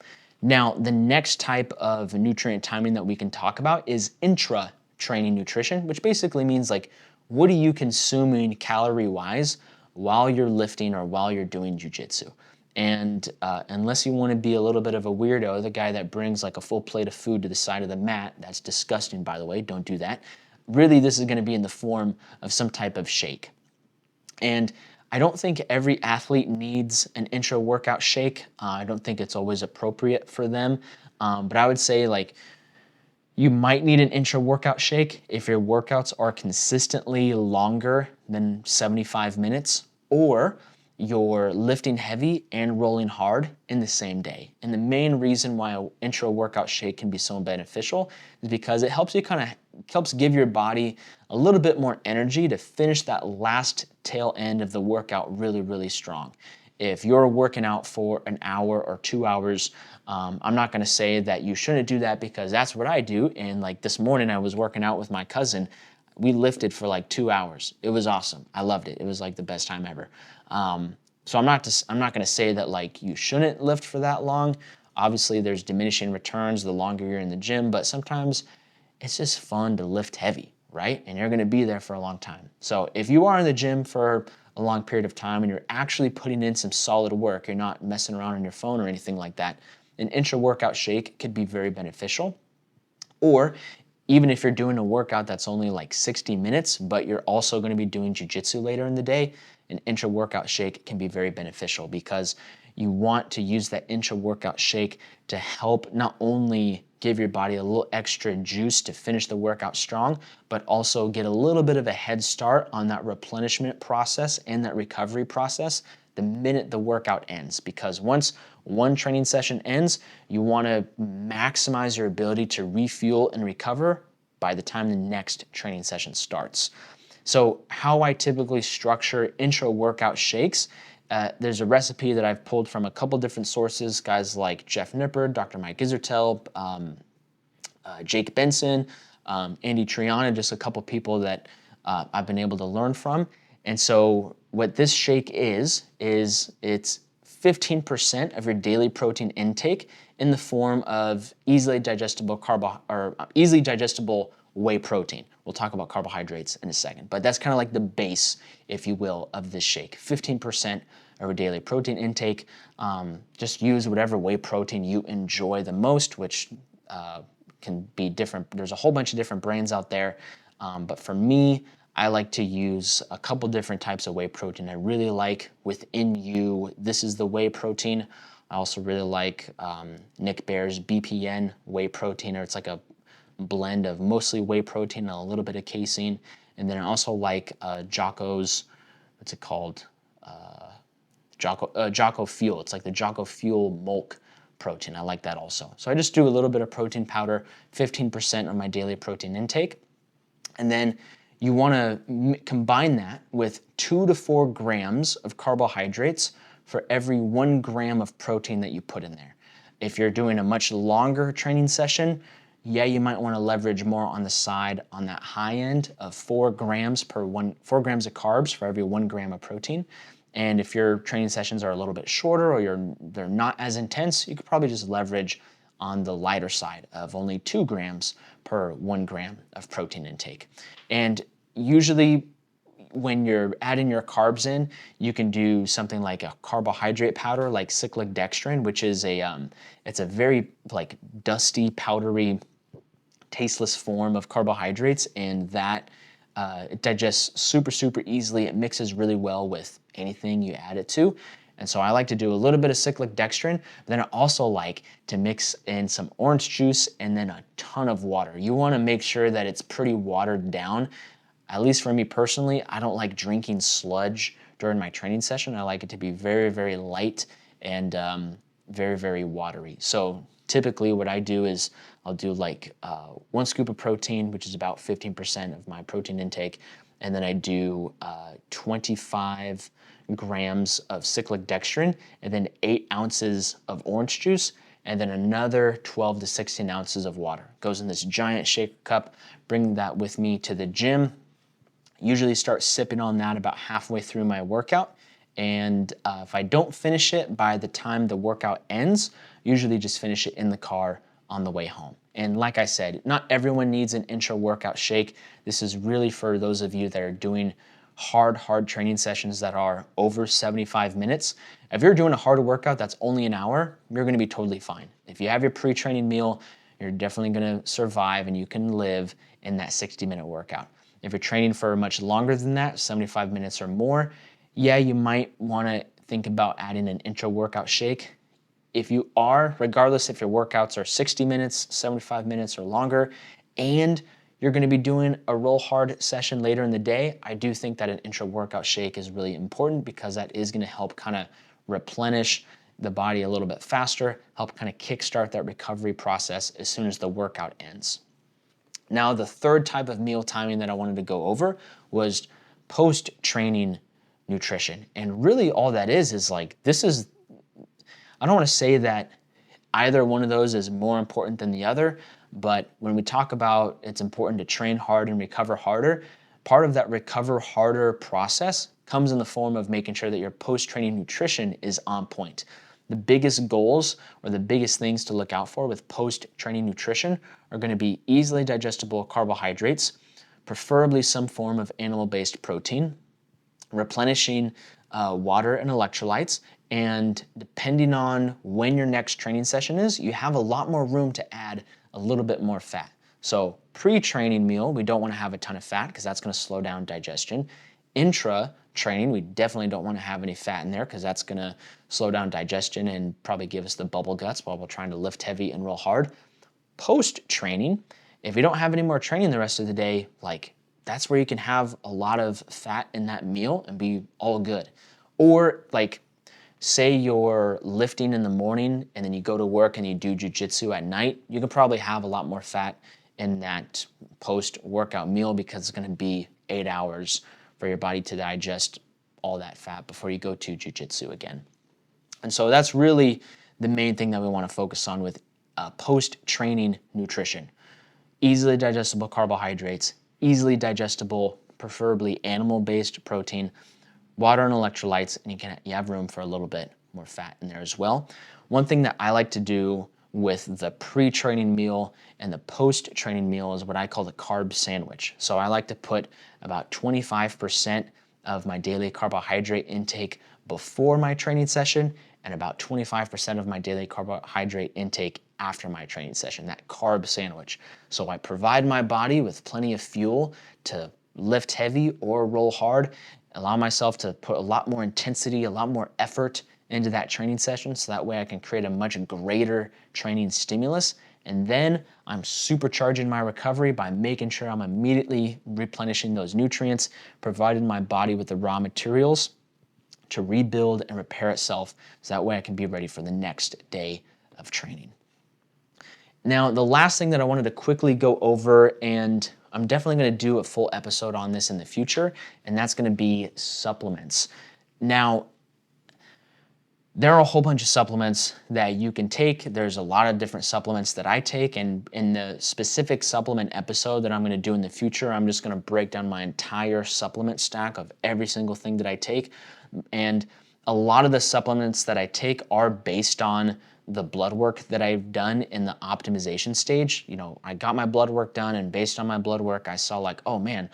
Now, the next type of nutrient timing that we can talk about is intra-training nutrition, which basically means like, what are you consuming calorie-wise while you're lifting or while you're doing jujitsu? And unless you want to be a little bit of a weirdo, the guy that brings like a full plate of food to the side of the mat, that's disgusting, by the way, don't do that. Really, this is going to be in the form of some type of shake. And I don't think every athlete needs an intra-workout shake. I don't think it's always appropriate for them. But I would say like you might need an intra-workout shake if your workouts are consistently longer than 75 minutes, or you're lifting heavy and rolling hard in the same day. And the main reason why an intra-workout shake can be so beneficial is because it helps give your body a little bit more energy to finish that last tail end of the workout really, really strong. If you're working out for an hour or 2 hours, I'm not gonna say that you shouldn't do that because that's what I do. And like this morning I was working out with my cousin. We lifted for like 2 hours. It was awesome. I loved it. It was like the best time ever. So I'm not gonna say that like you shouldn't lift for that long. Obviously there's diminishing returns the longer you're in the gym, but sometimes it's just fun to lift heavy, right? And you're gonna be there for a long time. So if you are in the gym for a long period of time and you're actually putting in some solid work, you're not messing around on your phone or anything like that, an intra-workout shake could be very beneficial. Or even if you're doing a workout that's only like 60 minutes, but you're also gonna be doing jujitsu later in the day, an intra-workout shake can be very beneficial because you want to use that intra-workout shake to help not only give your body a little extra juice to finish the workout strong, but also get a little bit of a head start on that replenishment process and that recovery process the minute the workout ends. Because once one training session ends, you want to maximize your ability to refuel and recover by the time the next training session starts. So how I typically structure intra-workout shakes, there's a recipe that I've pulled from a couple different sources, guys like Jeff Nippard, Dr. Mike Isertel, Jake Benson, Andy Triana, just a couple people that I've been able to learn from. And so what this shake is it's 15% of your daily protein intake in the form of easily digestible whey protein. We'll talk about carbohydrates in a second, but that's kind of like the base, if you will, of this shake. 15% of your daily protein intake. Just use whatever whey protein you enjoy the most, which can be different. There's a whole bunch of different brands out there. But for me, I like to use a couple different types of whey protein. I really like Within You, this is the whey protein. I also really like Nick Bare's BPN whey protein, or it's like a blend of mostly whey protein and a little bit of casein. And then I also like Jocko's, what's it called? Jocko Fuel. It's like the Jocko Fuel Milk protein. I like that also. So I just do a little bit of protein powder, 15% of my daily protein intake. And then you want to combine that with 2 to 4 grams of carbohydrates for every 1 gram of protein that you put in there. If you're doing a much longer training session, yeah, you might want to leverage more on the side on that high end of 4 grams of carbs for every 1 gram of protein. And if your training sessions are a little bit shorter or they're not as intense, you could probably just leverage on the lighter side of only 2 grams per 1 gram of protein intake. And usually when you're adding your carbs in, you can do something like a carbohydrate powder like cyclic dextrin, which is it's a very like dusty, powdery, tasteless form of carbohydrates, and that it digests super easily. It mixes really well with anything you add it to. And so I like to do a little bit of cyclic dextrin, but then I also like to mix in some orange juice and then a ton of water. You want to make sure that it's pretty watered down. At least for me personally, I don't like drinking sludge during my training session. I like it to be very light and very watery. So typically what I do is I'll do like 1 scoop of protein, which is about 15% of my protein intake. And then I do 25 grams of cyclic dextrin, and then 8 ounces of orange juice, and then another 12 to 16 ounces of water. Goes in this giant shaker cup. Bring that with me to the gym. Usually start sipping on that about halfway through my workout. And if I don't finish it by the time the workout ends, usually just finish it in the car on the way home. And like I said, not everyone needs an intra-workout shake. This is really for those of you that are doing hard training sessions that are over 75 minutes. If you're doing a hard workout that's only an hour, you're gonna be totally fine. If you have your pre-training meal, you're definitely gonna survive and you can live in that 60-minute workout. If you're training for much longer than that, 75 minutes or more, yeah, you might wanna think about adding an intra-workout shake. If you are, regardless if your workouts are 60 minutes, 75 minutes or longer, and you're gonna be doing a roll hard session later in the day, I do think that an intra-workout shake is really important because that is gonna help kind of replenish the body a little bit faster, help kind of kickstart that recovery process as soon as the workout ends. Now, the third type of meal timing that I wanted to go over was post-training nutrition. And really all that is like, I don't want to say that either one of those is more important than the other, but when we talk about it's important to train hard and recover harder, part of that recover harder process comes in the form of making sure that your post-training nutrition is on point. The biggest goals or the biggest things to look out for with post-training nutrition are going to be easily digestible carbohydrates, preferably some form of animal-based protein, replenishing water and electrolytes, and depending on when your next training session is, you have a lot more room to add a little bit more fat. So pre-training meal, we don't want to have a ton of fat because that's going to slow down digestion. Intra-training, we definitely don't want to have any fat in there because that's going to slow down digestion and probably give us the bubble guts while we're trying to lift heavy and roll hard. Post-training, if you don't have any more training the rest of the day, like that's where you can have a lot of fat in that meal and be all good. Or like, say you're lifting in the morning and then you go to work and you do jujitsu at night, you could probably have a lot more fat in that post-workout meal because it's going to be 8 hours for your body to digest all that fat before you go to jujitsu again. And so that's really the main thing that we want to focus on with post-training nutrition. Easily digestible carbohydrates, easily digestible, preferably animal-based protein, water and electrolytes, and you have room for a little bit more fat in there as well. One thing that I like to do with the pre-training meal and the post-training meal is what I call the carb sandwich. So I like to put about 25% of my daily carbohydrate intake before my training session and about 25% of my daily carbohydrate intake after my training session, that carb sandwich. So I provide my body with plenty of fuel to lift heavy or roll hard, allow myself to put a lot more intensity, a lot more effort into that training session, so that way I can create a much greater training stimulus. And then I'm supercharging my recovery by making sure I'm immediately replenishing those nutrients, providing my body with the raw materials to rebuild and repair itself, so that way I can be ready for the next day of training. Now, the last thing that I wanted to quickly go over, and I'm definitely going to do a full episode on this in the future, and that's going to be supplements. Now, there are a whole bunch of supplements that you can take. There's a lot of different supplements that I take, and in the specific supplement episode that I'm going to do in the future, I'm just going to break down my entire supplement stack of every single thing that I take. And a lot of the supplements that I take are based on the blood work that I've done in the optimization stage. You know, I got my blood work done, and based on my blood work, I saw like, oh man,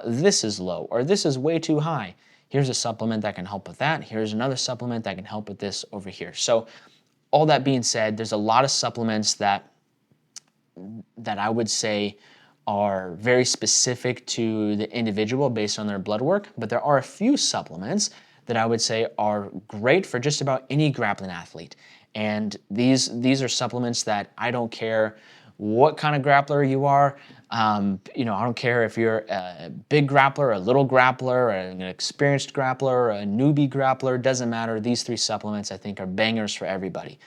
this is low, or this is way too high. Here's a supplement that can help with that. Here's another supplement that can help with this over here. So all that being said, there's a lot of supplements that I would say are very specific to the individual based on their blood work, but there are a few supplements that I would say are great for just about any grappling athlete. And these are supplements that I don't care what kind of grappler you are. I don't care if you're a big grappler, a little grappler, an experienced grappler, a newbie grappler, doesn't matter. These three supplements I think are bangers for everybody.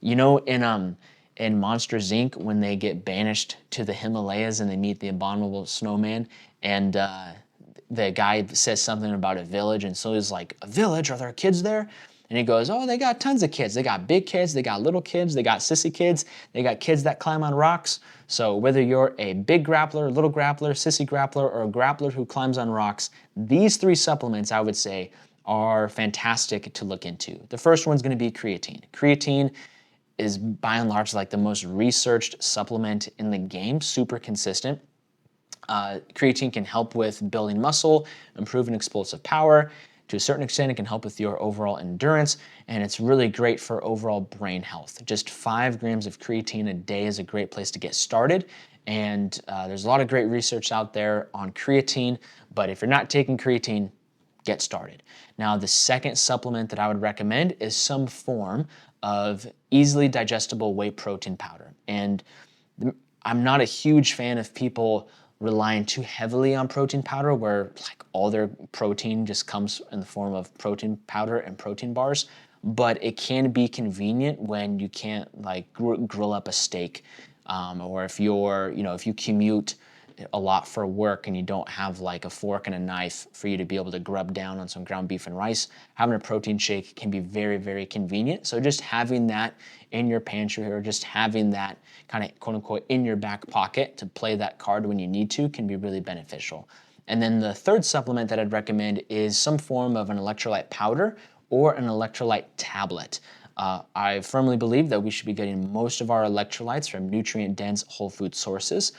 You know, in Monsters Inc., when they get banished to the Himalayas and they meet the abominable snowman, and the guy says something about a village, and so he's like, a village? Are there kids there? And he goes, oh, they got tons of kids. They got big kids, they got little kids, they got sissy kids, they got kids that climb on rocks. So whether you're a big grappler, little grappler, sissy grappler, or a grappler who climbs on rocks, these three supplements, I would say, are fantastic to look into. The first one's gonna be creatine. Creatine is by and large like the most researched supplement in the game, super consistent. Creatine can help with building muscle, improving explosive power. To a certain extent, it can help with your overall endurance, and it's really great for overall brain health. Just 5 grams of creatine a day is a great place to get started, and there's a lot of great research out there on creatine, but if you're not taking creatine, get started. Now, the second supplement that I would recommend is some form of easily digestible whey protein powder. And I'm not a huge fan of people relying too heavily on protein powder, where like all their protein just comes in the form of protein powder and protein bars. But it can be convenient when you can't like grill up a steak, or if you commute a lot for work and you don't have like a fork and a knife for you to be able to grub down on some ground beef and rice, having a protein shake can be very, very convenient. So just having that in your pantry, or just having that kind of quote unquote in your back pocket to play that card when you need to, can be really beneficial. And then the third supplement that I'd recommend is some form of an electrolyte powder or an electrolyte tablet. I firmly believe that we should be getting most of our electrolytes from nutrient-dense whole food sources.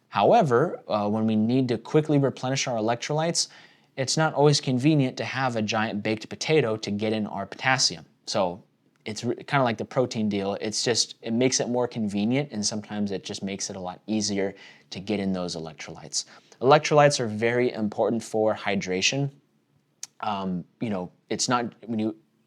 However, when we need to quickly replenish our electrolytes, it's not always convenient to have a giant baked potato to get in our potassium. So it's kind of like the protein deal. It makes it more convenient, and sometimes it just makes it a lot easier to get in those electrolytes. Electrolytes are very important for hydration. It's not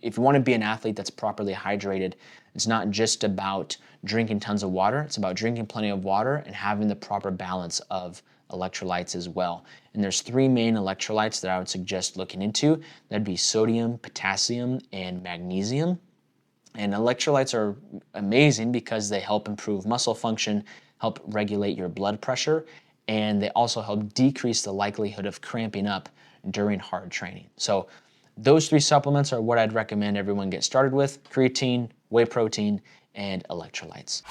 if you want to be an athlete that's properly hydrated, it's not just about drinking tons of water. It's about drinking plenty of water and having the proper balance of electrolytes as well. And there's 3 main electrolytes that I would suggest looking into. That'd be sodium, potassium, and magnesium. And electrolytes are amazing because they help improve muscle function, help regulate your blood pressure, and they also help decrease the likelihood of cramping up during hard training. So those 3 supplements are what I'd recommend everyone get started with: creatine, whey protein, and electrolytes.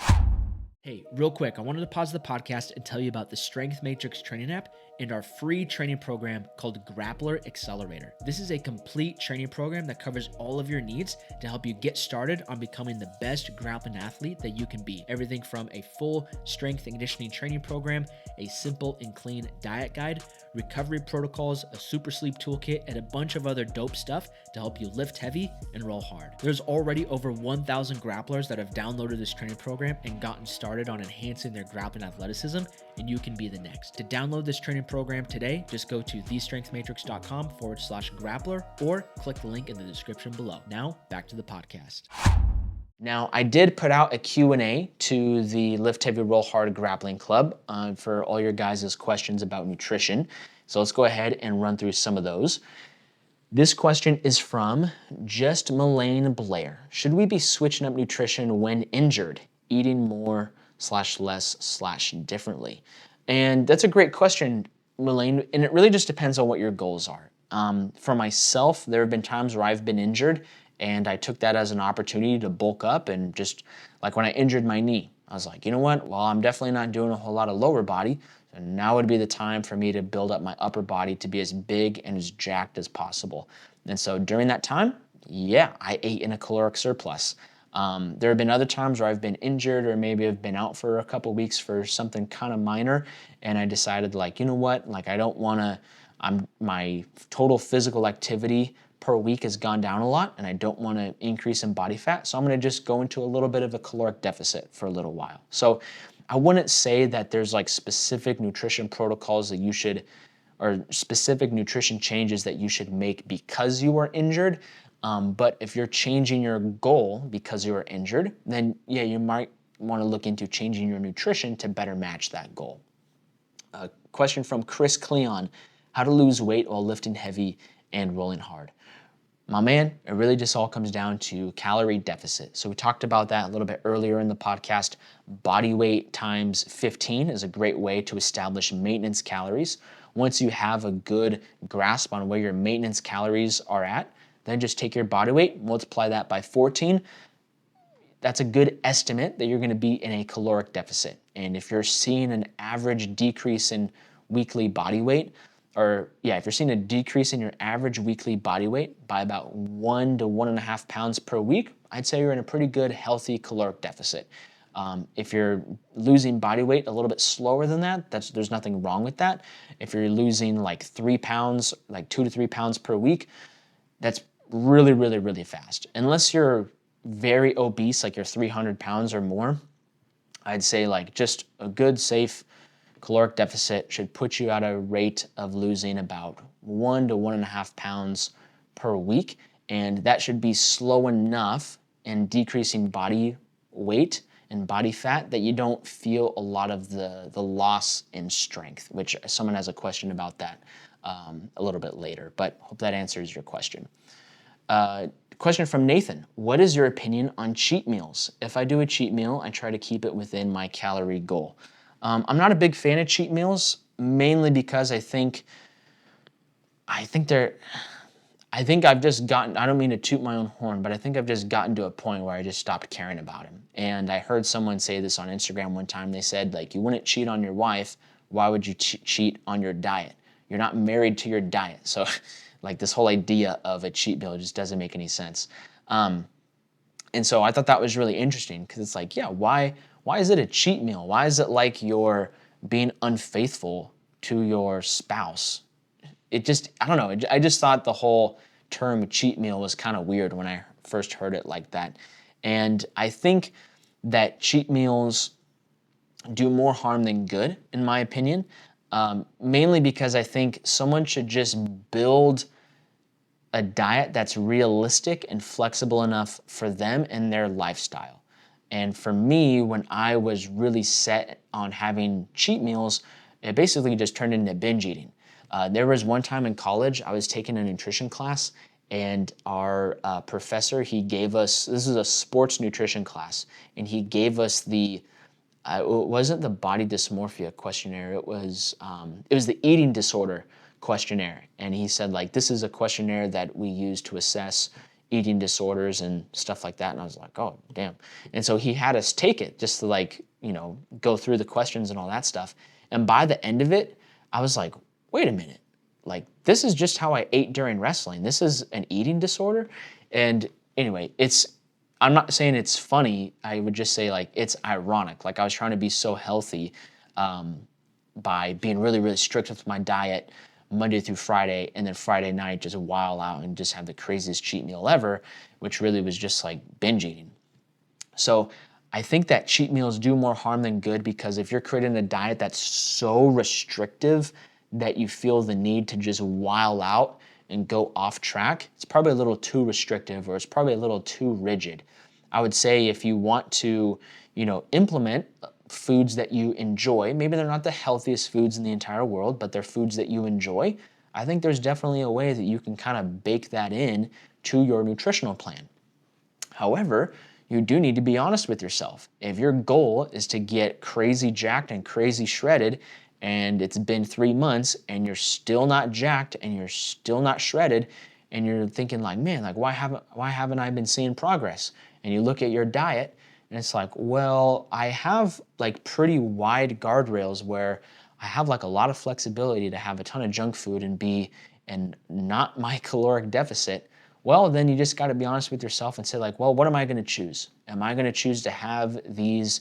Hey, real quick, I wanted to pause the podcast and tell you about the Strength Matrix training app and our free training program called Grappler Accelerator. This is a complete training program that covers all of your needs to help you get started on becoming the best grappling athlete that you can be. Everything from a full strength and conditioning training program, a simple and clean diet guide, recovery protocols, a super sleep toolkit, and a bunch of other dope stuff to help you lift heavy and roll hard. There's already over 1,000 grapplers that have downloaded this training program and gotten started on enhancing their grappling athleticism, and you can be the next. To download this training program today, just go to thestrengthmatrix.com/grappler or click the link in the description below. Now, back to the podcast. Now, I did put out a Q&A to the Lift Heavy Roll Hard Grappling Club for all your guys' questions about nutrition. So let's go ahead and run through some of those. This question is from Just Melaine Blair. Should we be switching up nutrition when injured, eating more/less/differently? And that's a great question, Melaine, and it really just depends on what your goals are. For myself, there have been times where I've been injured and I took that as an opportunity to bulk up, and just like when I injured my knee, I was like, you know what? Well, I'm definitely not doing a whole lot of lower body, so now would be the time for me to build up my upper body to be as big and as jacked as possible. And so during that time, yeah, I ate in a caloric surplus. There have been other times where I've been injured or maybe I've been out for a couple weeks for something kind of minor, and I decided, like, you know what? Like, I don't want to, my total physical activity per week has gone down a lot, and I don't want to increase in body fat, so I'm going to just go into a little bit of a caloric deficit for a little while. So I wouldn't say that there's like specific nutrition protocols that you should, or specific nutrition changes that you should make because you were injured. But if you're changing your goal because you were injured, then yeah, you might want to look into changing your nutrition to better match that goal. A question from Chris Cleon: how to lose weight while lifting heavy and rolling hard? My man, it really just all comes down to calorie deficit. So we talked about that a little bit earlier in the podcast. Body weight times 15 is a great way to establish maintenance calories. Once you have a good grasp on where your maintenance calories are at, then just take your body weight, multiply that by 14. That's a good estimate that you're going to be in a caloric deficit. And if you're seeing an average decrease in weekly body weight, if you're seeing a decrease in your average weekly body weight by about 1 to 1.5 pounds per week, I'd say you're in a pretty good, healthy caloric deficit. If you're losing body weight a little bit slower than that, there's nothing wrong with that. If you're losing like 3 pounds, like 2 to 3 pounds per week, that's really, really, really fast. Unless you're very obese, like you're 300 pounds or more, I'd say like just a good, safe caloric deficit should put you at a rate of losing about 1 to 1.5 pounds per week. And that should be slow enough in decreasing body weight and body fat that you don't feel a lot of the loss in strength, which someone has a question about that a little bit later, but hope that answers your question. Question from Nathan: what is your opinion on cheat meals? If I do a cheat meal, I try to keep it within my calorie goal. I'm not a big fan of cheat meals, mainly because I think I've just gotten, I don't mean to toot my own horn, but I think I've just gotten to a point where I just stopped caring about him. And I heard someone say this on Instagram one time. They said, like, you wouldn't cheat on your wife. Why would you cheat on your diet? You're not married to your diet. So like this whole idea of a cheat meal just doesn't make any sense. And so I thought that was really interesting because it's like, yeah, why is it a cheat meal? Why is it like you're being unfaithful to your spouse? It just, I don't know. I just thought the whole term cheat meal was kind of weird when I first heard it like that. And I think that cheat meals do more harm than good, in my opinion, mainly because I think someone should just build a diet that's realistic and flexible enough for them and their lifestyle. And for me, when I was really set on having cheat meals, it basically just turned into binge eating. There was one time in college, I was taking a nutrition class, and our professor, he gave us, this is a sports nutrition class, and he gave us it wasn't the body dysmorphia questionnaire, it was the eating disorder questionnaire. And he said, like, this is a questionnaire that we use to assess eating disorders and stuff like that. And I was like, oh, damn. And so he had us take it just to, like, go through the questions and all that stuff. And by the end of it, I was like, wait a minute, like this is just how I ate during wrestling. This is an eating disorder. And anyway, I'm not saying it's funny. I would just say like it's ironic. Like I was trying to be so healthy by being really, really strict with my diet Monday through Friday, and then Friday night just wild out and just have the craziest cheat meal ever, which really was just like binge eating. So I think that cheat meals do more harm than good, because if you're creating a diet that's so restrictive that you feel the need to just wild out and go off track, it's probably a little too restrictive, or it's probably a little too rigid. I would say if you want to, implement foods that you enjoy, maybe they're not the healthiest foods in the entire world, but they're foods that you enjoy, I think there's definitely a way that you can kind of bake that in to your nutritional plan. However, you do need to be honest with yourself. If your goal is to get crazy jacked and crazy shredded, and it's been 3 months and you're still not jacked and you're still not shredded, and you're thinking like, man, like why haven't I been seeing progress? And you look at your diet and it's like, well, I have like pretty wide guardrails where I have like a lot of flexibility to have a ton of junk food and be and not my caloric deficit. Well, then you just got to be honest with yourself and say like, well, what am I going to choose? Am I going to choose to have these,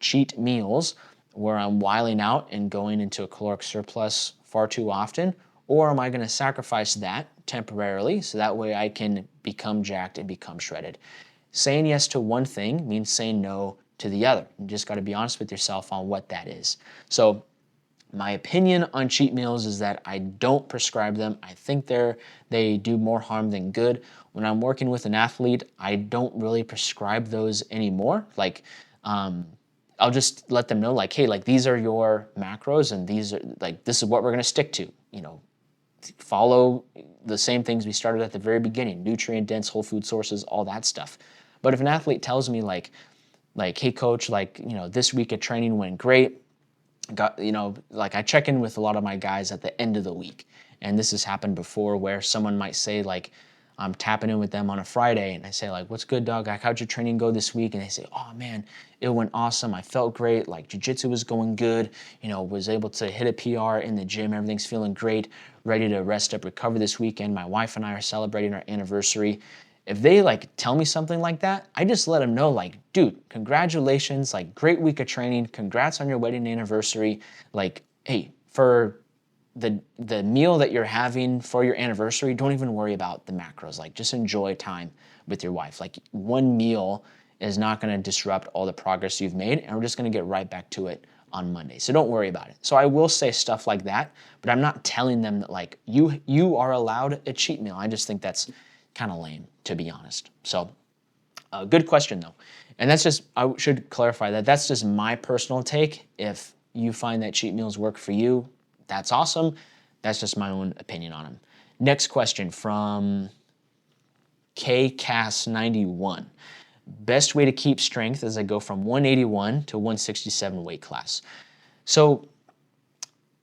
cheat meals where I'm wiling out and going into a caloric surplus far too often? Or am I going to sacrifice that temporarily so that way I can become jacked and become shredded? Saying yes to one thing means saying no to the other. You just got to be honest with yourself on what that is. So my opinion on cheat meals is that I don't prescribe them. I think they do more harm than good. When I'm working with an athlete, I don't really prescribe those anymore. Like, I'll just let them know like, hey, like these are your macros and these are like, this is what we're going to stick to, follow the same things we started at the very beginning, nutrient dense whole food sources, all that stuff. But if an athlete tells me like, hey coach, like, this week of training went great, like I check in with a lot of my guys at the end of the week. And this has happened before where someone might say like, I'm tapping in with them on a Friday and I say like, what's good, dog? Like, how'd your training go this week? And they say, oh man, it went awesome. I felt great. Like jiu-jitsu was going good. Was able to hit a PR in the gym. Everything's feeling great. Ready to rest up, recover this weekend. My wife and I are celebrating our anniversary. If they like tell me something like that, I just let them know like, dude, congratulations, like great week of training. Congrats on your wedding anniversary. Like, hey, for the meal that you're having for your anniversary, don't even worry about the macros. Like just enjoy time with your wife. Like one meal is not going to disrupt all the progress you've made, and we're just going to get right back to it on Monday. So don't worry about it. So I will say stuff like that, but I'm not telling them that like you are allowed a cheat meal. I just think that's kind of lame, to be honest. So good question though. And that's just, I should clarify that that's just my personal take. If you find that cheat meals work for you, that's awesome. That's just my own opinion on them. Next question from KCAS91. Best way to keep strength as I go from 181 to 167 weight class. So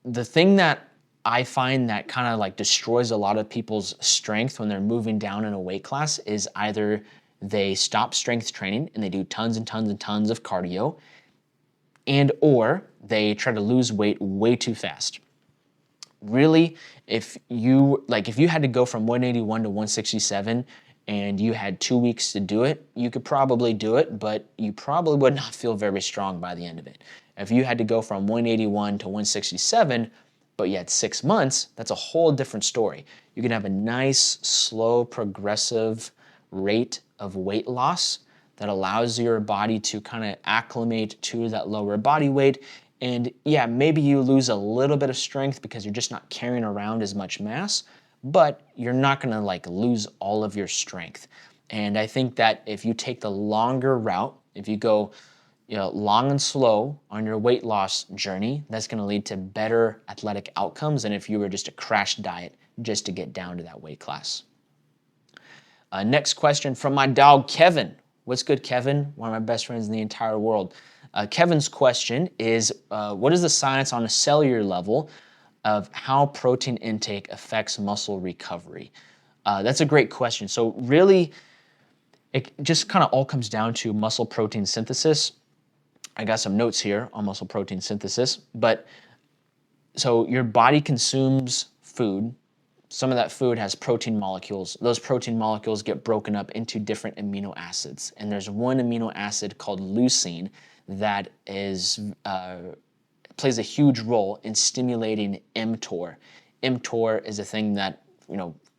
the thing that I find that kind of like destroys a lot of people's strength when they're moving down in a weight class is either they stop strength training and they do tons and tons and tons of cardio, and or they try to lose weight way too fast. Really, if you had to go from 181 to 167 and you had 2 weeks to do it, you could probably do it, but you probably would not feel very strong by the end of it. If you had to go from 181 to 167, but you had 6 months, that's a whole different story. You can have a nice, slow, progressive rate of weight loss that allows your body to kind of acclimate to that lower body weight. And yeah, maybe you lose a little bit of strength because you're just not carrying around as much mass, but you're not gonna like lose all of your strength. And I think that if you take the longer route, if you go long and slow on your weight loss journey, that's gonna lead to better athletic outcomes than if you were just a crash diet just to get down to that weight class. Next question from my dog, Kevin. What's good, Kevin? One of my best friends in the entire world. Kevin's question is, what is the science on a cellular level of how protein intake affects muscle recovery? That's a great question. So really, it just kind of all comes down to muscle protein synthesis. I got some notes here on muscle protein synthesis, but So your body consumes food. Some of that food has protein molecules. Those protein molecules get broken up into different amino acids. And there's one amino acid called leucine that plays a huge role in stimulating mTOR. mTOR is a thing that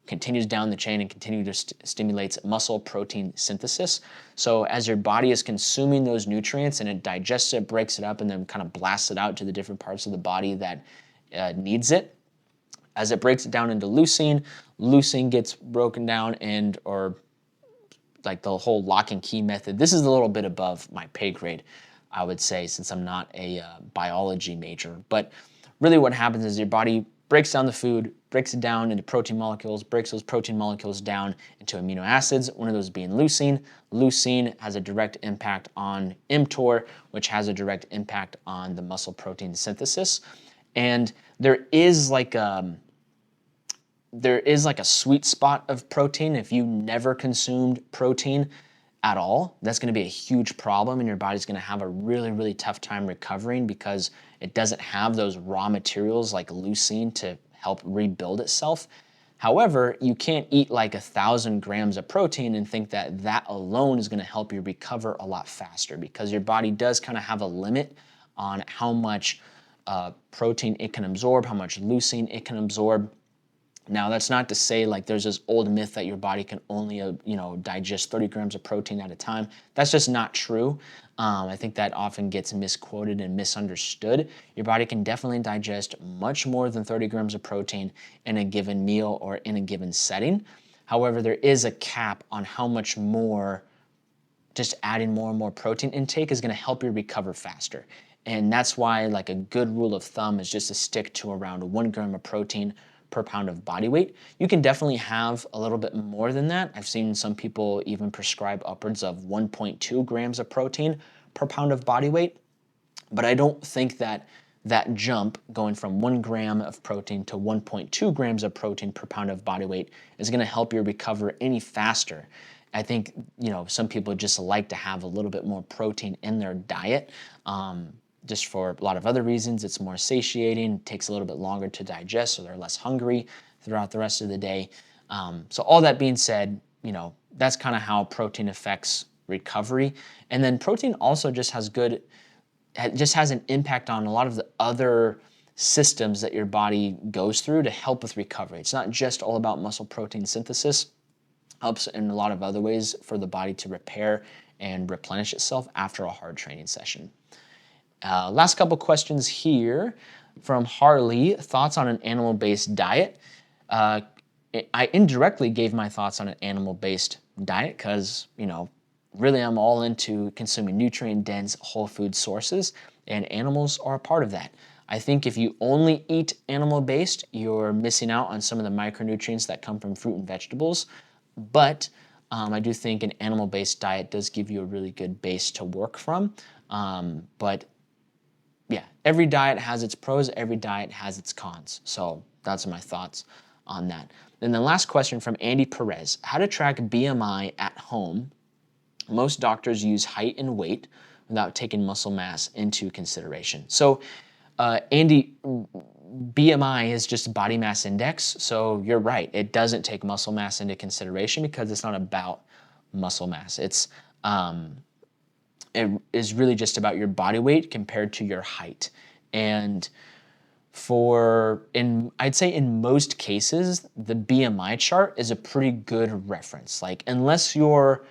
continues down the chain and continues to stimulates muscle protein synthesis. So as your body is consuming those nutrients and it digests it, breaks it up, and then kind of blasts it out to the different parts of the body that needs it, as it breaks it down into leucine, leucine gets broken down or like the whole lock and key method. This is a little bit above my pay grade, I would say, since I'm not a biology major. But really what happens is your body breaks down the food, breaks it down into protein molecules, breaks those protein molecules down into amino acids, one of those being leucine. Leucine has a direct impact on mTOR, which has a direct impact on the muscle protein synthesis. And there is like a sweet spot of protein. If you never consumed protein at all, that's going to be a huge problem, and your body's going to have a really, really tough time recovering because it doesn't have those raw materials like leucine to help rebuild itself. However, you can't eat like 1,000 grams of protein and think that that alone is going to help you recover a lot faster, because your body does kind of have a limit on how much protein it can absorb, how much leucine it can absorb. Now, that's not to say like there's this old myth that your body can only digest 30 grams of protein at a time. That's just not true. I think that often gets misquoted and misunderstood. Your body can definitely digest much more than 30 grams of protein in a given meal or in a given setting. However, there is a cap on how much more just adding more and more protein intake is going to help you recover faster. And that's why like a good rule of thumb is just to stick to around 1 gram of protein per pound of body weight. You can definitely have a little bit more than that. I've seen some people even prescribe upwards of 1.2 grams of protein per pound of body weight. But I don't think that that jump going from 1 gram of protein to 1.2 grams of protein per pound of body weight is going to help you recover any faster. I think, some people just like to have a little bit more protein in their diet. Just for a lot of other reasons. It's more satiating, takes a little bit longer to digest, so they're less hungry throughout the rest of the day. So all that being said, that's kind of how protein affects recovery. And then protein also just has an impact on a lot of the other systems that your body goes through to help with recovery. It's not just all about muscle protein synthesis. Helps in a lot of other ways for the body to repair and replenish itself after a hard training session. Last couple questions here from Harley. Thoughts on an animal-based diet? I indirectly gave my thoughts on an animal-based diet because, really I'm all into consuming nutrient-dense whole food sources, and animals are a part of that. I think if you only eat animal-based, you're missing out on some of the micronutrients that come from fruit and vegetables. But I do think an animal-based diet does give you a really good base to work from. But yeah, every diet has its pros, every diet has its cons. So that's my thoughts on that. Then the last question from Andy Perez, how to track BMI at home. Most doctors use height and weight without taking muscle mass into consideration. So Andy, BMI is just body mass index. So you're right, it doesn't take muscle mass into consideration because it's not about muscle mass. It is really just about your body weight compared to your height. And I'd say in most cases, the BMI chart is a pretty good reference. Like, unless you're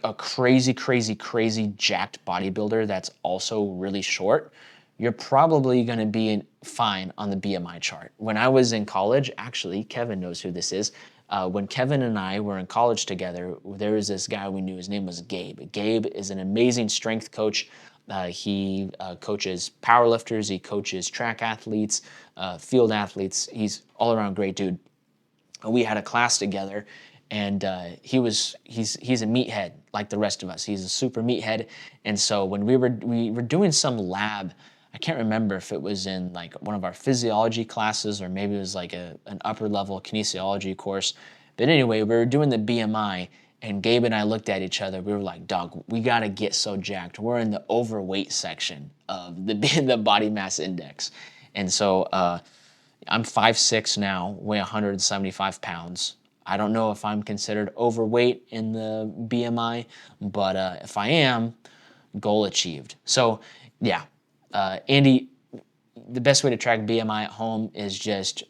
a crazy jacked bodybuilder that's also really short, you're probably going to be fine on the BMI chart. When I was in college, actually, Kevin knows who this is. When Kevin and I were in college together, there was this guy we knew. His name was Gabe. Gabe is an amazing strength coach. He coaches powerlifters. He coaches track athletes, field athletes. He's all around great dude. We had a class together, and he's a meathead like the rest of us. He's a super meathead. And so when we were doing some lab, I can't remember if it was in like one of our physiology classes or maybe it was like an upper level kinesiology course. But anyway, we were doing the BMI, and Gabe and I looked at each other. We were like, dog, we got to get so jacked. We're in the overweight section of the body mass index. And so I'm 5'6" now, weigh 175 pounds. I don't know if I'm considered overweight in the BMI, but if I am, goal achieved. So yeah, Andy, the best way to track BMI at home is just,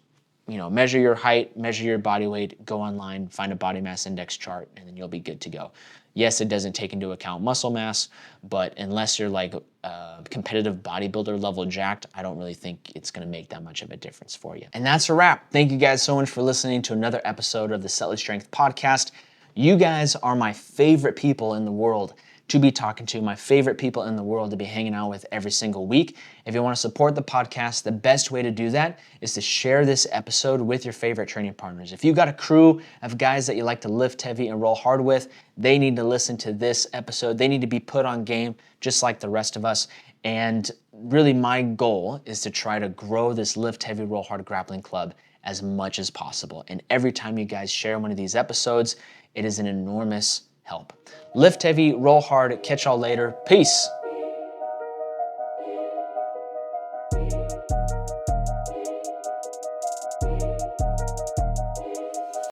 measure your height, measure your body weight, go online, find a body mass index chart, and then you'll be good to go. Yes, it doesn't take into account muscle mass, but unless you're like a competitive bodybuilder level jacked, I don't really think it's gonna make that much of a difference for you. And that's a wrap. Thank you guys so much for listening to another episode of the Settlage Strength Podcast. You guys are my favorite people in the world to be talking to, my favorite people in the world to be hanging out with every single week. If you want to support the podcast, the best way to do that is to share this episode with your favorite training partners. If you've got a crew of guys that you like to lift heavy and roll hard with, they need to listen to this episode. They need to be put on game just like the rest of us. And really my goal is to try to grow this lift heavy, roll hard grappling club as much as possible. And every time you guys share one of these episodes, it is an enormous help. Lift heavy, roll hard, catch y'all later. Peace.